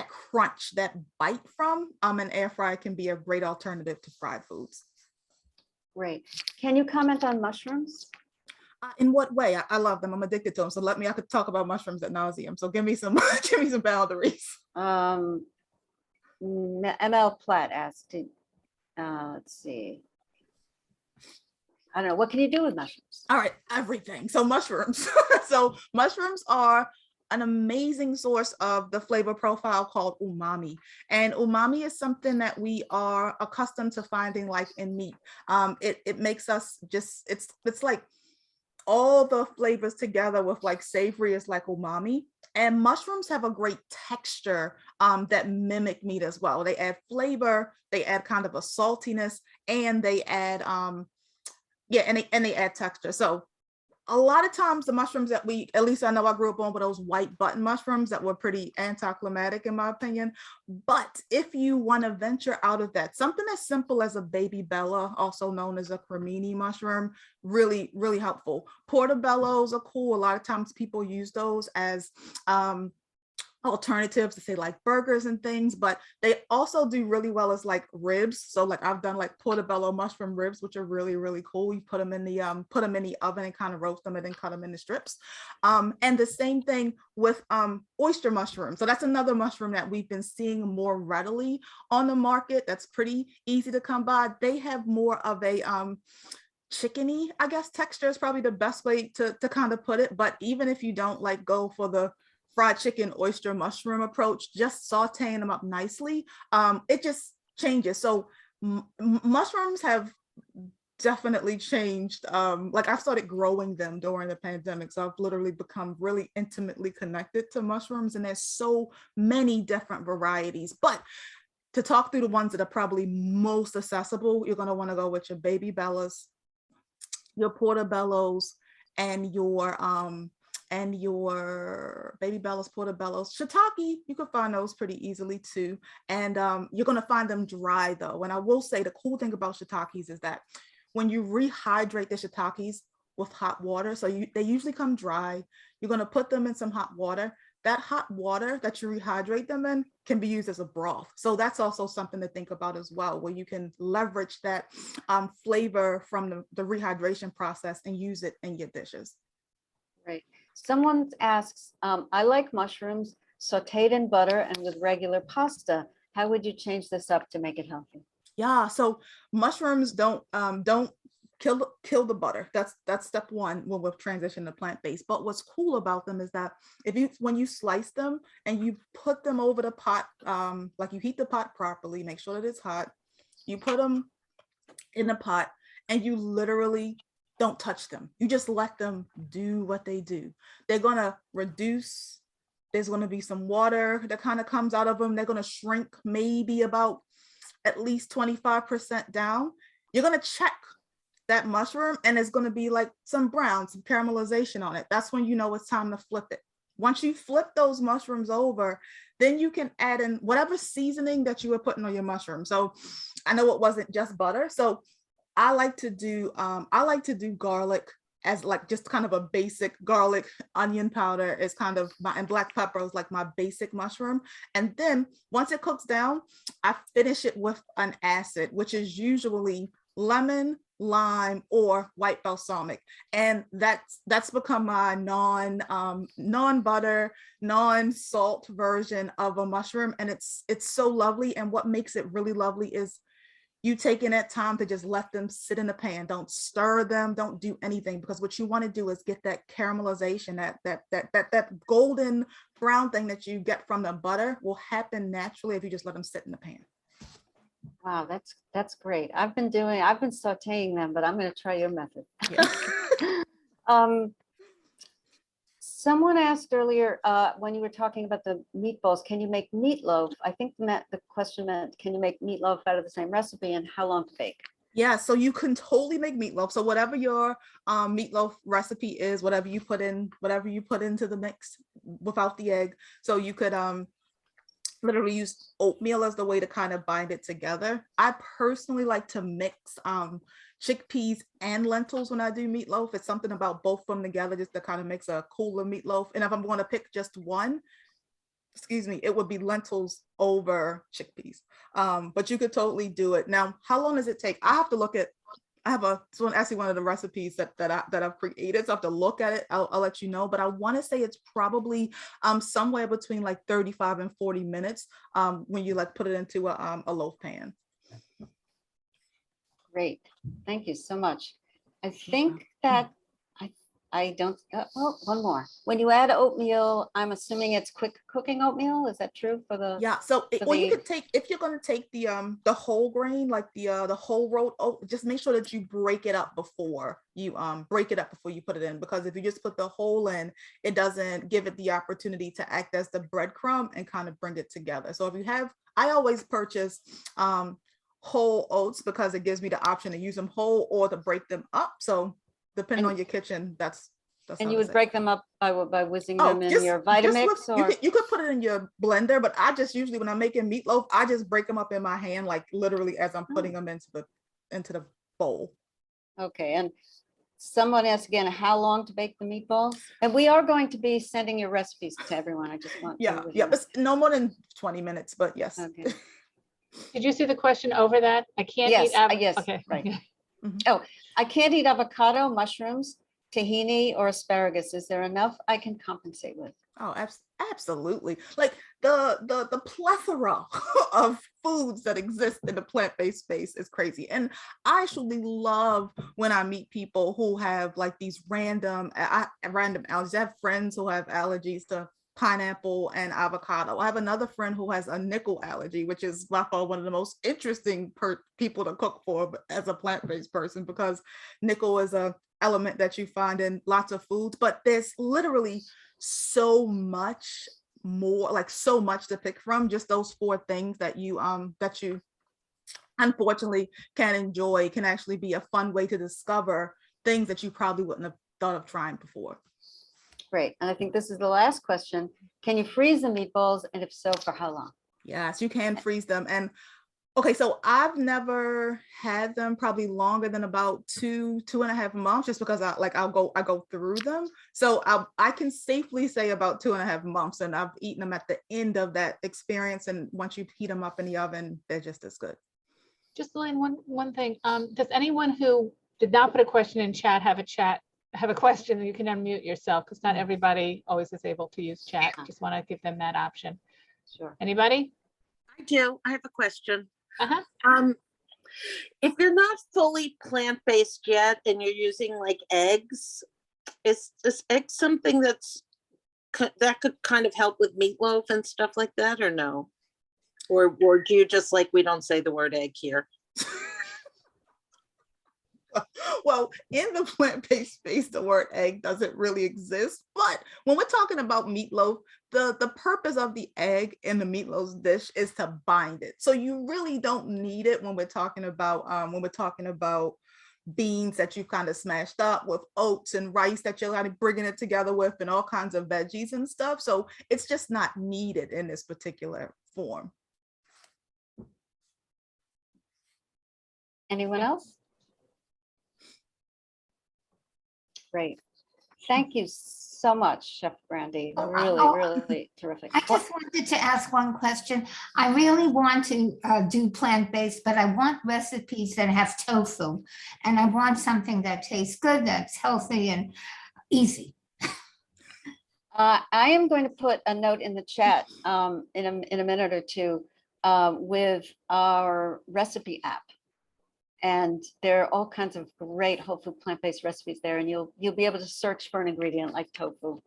crunch, that bite from, an air fryer can be a great alternative to fried foods. Great. Can you comment on mushrooms? In what way? I love them. I'm addicted to them. So I could talk about mushrooms ad nauseum. So give me some boundaries. ML Platt asked, let's see. I don't know. What can you do with mushrooms? All right, everything. So mushrooms. So mushrooms are an amazing source of the flavor profile called umami. And umami is something that we are accustomed to finding like in meat. It makes us just, it's like all the flavors together with like savory is like umami. And mushrooms have a great texture that mimic meat as well. They add flavor, they add kind of a saltiness, and they add and they add texture. So a lot of times the mushrooms that at least I know I grew up on, were those white button mushrooms that were pretty anticlimactic in my opinion. But if you want to venture out of that, something as simple as a baby bella, also known as a cremini mushroom, really, really helpful. Portobellos are cool. A lot of times people use those as alternatives to say like burgers and things, but they also do really well as like ribs. So like I've done like portobello mushroom ribs, which are really, really cool. You put them in the oven and kind of roast them and then cut them into strips. And the same thing with oyster mushroom. So that's another mushroom that we've been seeing more readily on the market. That's pretty easy to come by. They have more of a chickeny, I guess, texture is probably the best way to kind of put it. But even if you don't like go for the fried chicken oyster mushroom approach, just sauteing them up nicely, it just changes. So mushrooms have definitely changed. Like I've started growing them during the pandemic, so I've literally become really intimately connected to mushrooms, and there's so many different varieties. But to talk through the ones that are probably most accessible, you're going to want to go with your baby bellas, your portobellos, and your baby bellas, portobellos. Shiitake, you can find those pretty easily too. And you're going to find them dry though. And I will say the cool thing about shiitakes is that when you rehydrate the shiitakes with hot water, so they usually come dry, you're going to put them in some hot water. That hot water that you rehydrate them in can be used as a broth. So that's also something to think about as well, where you can leverage that flavor from the rehydration process and use it in your dishes. Right. Someone asks, I like mushrooms sauteed in butter and with regular pasta. How would you change this up to make it healthy? Yeah, so mushrooms don't kill the butter. That's step one when we've transitioned to plant-based. But what's cool about them is that when you slice them and you put them over the pot, like you heat the pot properly, make sure that it's hot, you put them in the pot and you literally don't touch them. You just let them do what they do. They're gonna reduce. There's gonna be some water that kind of comes out of them. They're gonna shrink maybe about at least 25% down. You're gonna check that mushroom and it's gonna be like some brown, some caramelization on it. That's when you know it's time to flip it. Once you flip those mushrooms over, then you can add in whatever seasoning that you were putting on your mushroom. So I know it wasn't just butter. So I like to do garlic as like just kind of a basic garlic, onion powder is kind of and black pepper is like my basic mushroom. And then once it cooks down, I finish it with an acid, which is usually lemon, lime, or white balsamic. And that's become my non-butter, non-salt version of a mushroom. And it's so lovely. And what makes it really lovely is you taking that time to just let them sit in the pan. Don't stir them, don't do anything, because what you want to do is get that caramelization, that golden brown thing that you get from the butter will happen naturally if you just let them sit in the pan. Wow, that's great. I've been sauteing them, but I'm going to try your method. Yeah. Someone asked earlier when you were talking about the meatballs, can you make meatloaf? I think the question meant, can you make meatloaf out of the same recipe and how long to bake? Yeah, so you can totally make meatloaf. So whatever your meatloaf recipe is, whatever you put into the mix without the egg. So you could literally use oatmeal as the way to kind of bind it together. I personally like to mix chickpeas and lentils when I do meatloaf. It's something about both of them together just to kind of makes a cooler meatloaf. And if I'm going to pick just one, excuse me, it would be lentils over chickpeas. But you could totally do it. Now, how long does it take? I have to look at, actually one of the recipes that I've created. So I have to look at it. I'll let you know, but I want to say it's probably somewhere between like 35 and 40 minutes when you like put it into a loaf pan. Great. Thank you so much. I think that I don't, oh, one more. When you add oatmeal, I'm assuming it's quick cooking oatmeal. Is that true for the? Yeah. So for you the- could take, if you're going to take the whole grain, like the whole rolled oat, just make sure that you break it up before you put it in, because if you just put the whole in, it doesn't give it the opportunity to act as the breadcrumb and kind of bring it together. So if you have, I always purchase whole oats because it gives me the option to use them whole or to break them up. So depending on your kitchen, that's And how you to would say. break them up by whizzing them in your Vitamix, or? You could put it in your blender, but I just usually, when I'm making meatloaf, I just break them up in my hand, like literally as I'm putting them into the bowl. Okay, and someone asked again, how long to bake the meatballs? And we are going to be sending your recipes to everyone. I just want Yeah, everybody yeah, to know. it's no more than 20 minutes, but yes. Okay. Did you see the question over that? I can't Yes, eat yes, okay. right. Okay. Oh, I can't eat avocado, mushrooms, tahini, or asparagus. Is there enough I can compensate with? Oh, absolutely. Like the plethora of foods that exist in the plant-based space is crazy. And I actually love when I meet people who have like these random allergies. I have friends who have allergies to pineapple and avocado. I have another friend who has a nickel allergy, which is by far one of the most interesting people to cook for as a plant-based person, because nickel is a element that you find in lots of foods, but there's literally so much more, like so much to pick from. Just those 4 things that you unfortunately can enjoy can actually be a fun way to discover things that you probably wouldn't have thought of trying before. Great. And I think this is the last question. Can you freeze the meatballs? And if so, for how long? Yes, you can freeze them. And okay, so I've never had them probably longer than about 2.5 months, just because I go through them. So I can safely say about 2.5 months, and I've eaten them at the end of that experience. And once you heat them up in the oven, they're just as good. Just Elaine, one thing. Does anyone who did not put a question in chat have a question? You can unmute yourself, because not everybody always is able to use chat. Just want to give them that option. Sure. Anybody? I do. I have a question. Uh-huh. If you're not fully plant-based yet and you're using like eggs, is egg something that could kind of help with meatloaf and stuff like that, or no? Or do you just like, we don't say the word egg here? Well, in the plant-based space, the word egg doesn't really exist. But when we're talking about meatloaf, the purpose of the egg in the meatloaf dish is to bind it. So you really don't need it when we're talking about beans that you've kind of smashed up with oats and rice that you're kind of bringing it together with, and all kinds of veggies and stuff. So it's just not needed in this particular form. Anyone else? Great. Thank you so much, Chef Brandy. Really terrific. I just wanted to ask one question. I really want to do plant-based, but I want recipes that have tofu. And I want something that tastes good, that's healthy and easy. I am going to put a note in the chat in a minute or two with our recipe app. And there are all kinds of great whole food plant-based recipes there, and you'll be able to search for an ingredient like tofu.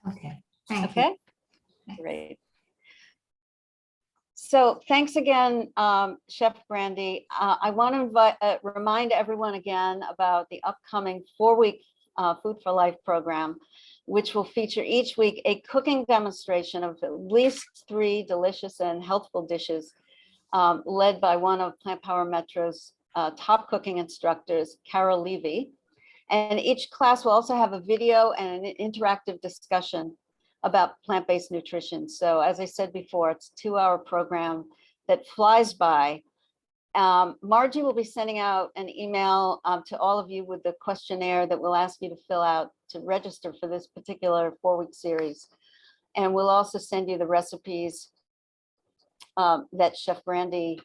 Okay, thank you. Okay, great. So thanks again, Chef Brandy. I want to remind everyone again about the upcoming 4-week Food for Life program, which will feature each week a cooking demonstration of at least 3 delicious and healthful dishes led by one of Plant Power Metro's top cooking instructors, Carol Levy. And each class will also have a video and an interactive discussion about plant-based nutrition. So as I said before, it's a 2-hour program that flies by. Margie will be sending out an email to all of you with the questionnaire that we'll ask you to fill out to register for this particular 4-week series. And we'll also send you the recipes that Chef Brandy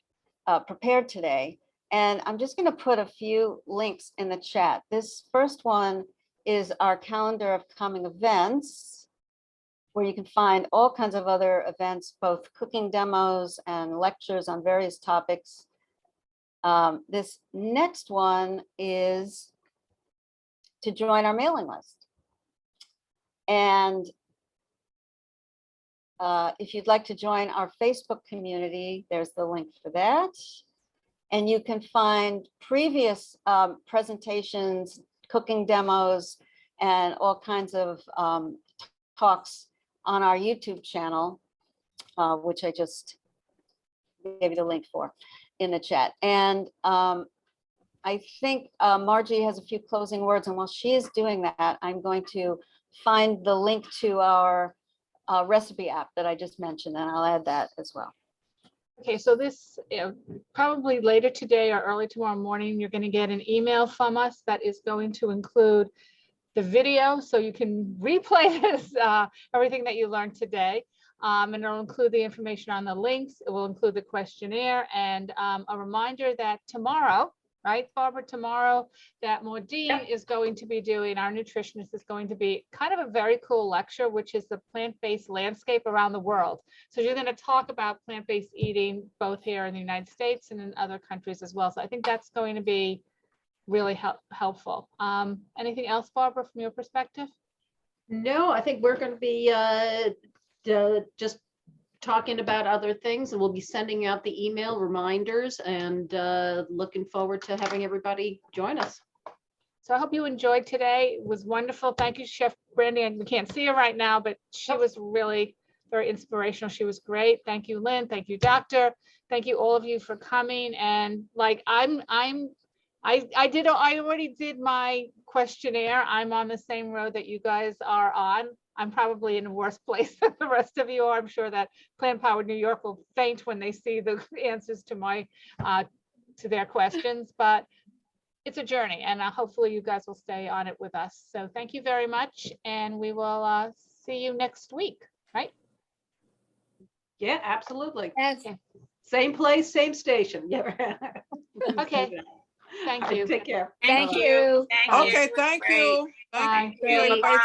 prepared today. And I'm just going to put a few links in the chat. This first one is our calendar of coming events, where you can find all kinds of other events, both cooking demos and lectures on various topics. This next one is to join our mailing list. And if you'd like to join our Facebook community, there's the link for that. And you can find previous presentations, cooking demos, and all kinds of talks on our YouTube channel, which I just gave you the link for in the chat. And I think Margie has a few closing words, and while she is doing that, I'm going to find the link to our recipe app that I just mentioned, and I'll add that as well. Okay, so this, probably later today or early tomorrow morning, you're going to get an email from us that is going to include the video, so you can replay this, everything that you learned today. And it'll include the information on the links. It will include the questionnaire, and a reminder that tomorrow, right, Barbara, tomorrow, that Maudine is going to be doing, our nutritionist is going to be kind of a very cool lecture, which is the plant-based landscape around the world. So you're going to talk about plant-based eating, both here in the United States and in other countries as well. So I think that's going to be really helpful. Anything else, Barbara, from your perspective? No, I think we're going to be just talking about other things, and we'll be sending out the email reminders, and looking forward to having everybody join us. So I hope you enjoyed today. It was wonderful. Thank you, Chef Brandy. And we can't see her right now, but she was really very inspirational. She was great. Thank you, Lynn. Thank you, Doctor. Thank you, all of you, for coming. And like I already did my questionnaire. I'm on the same road that you guys are on. I'm probably in a worse place than the rest of you are. I'm sure that Plant Powered New York will faint when they see the answers to my to their questions, but it's a journey, and hopefully you guys will stay on it with us. So thank you very much, and we will see you next week, right? Yeah, absolutely. Yes. Same place, same station. Yeah. Okay. Thank you. Take care. Thank you. Thank you. Okay, thank you. Bye. Thank you. Great. Bye.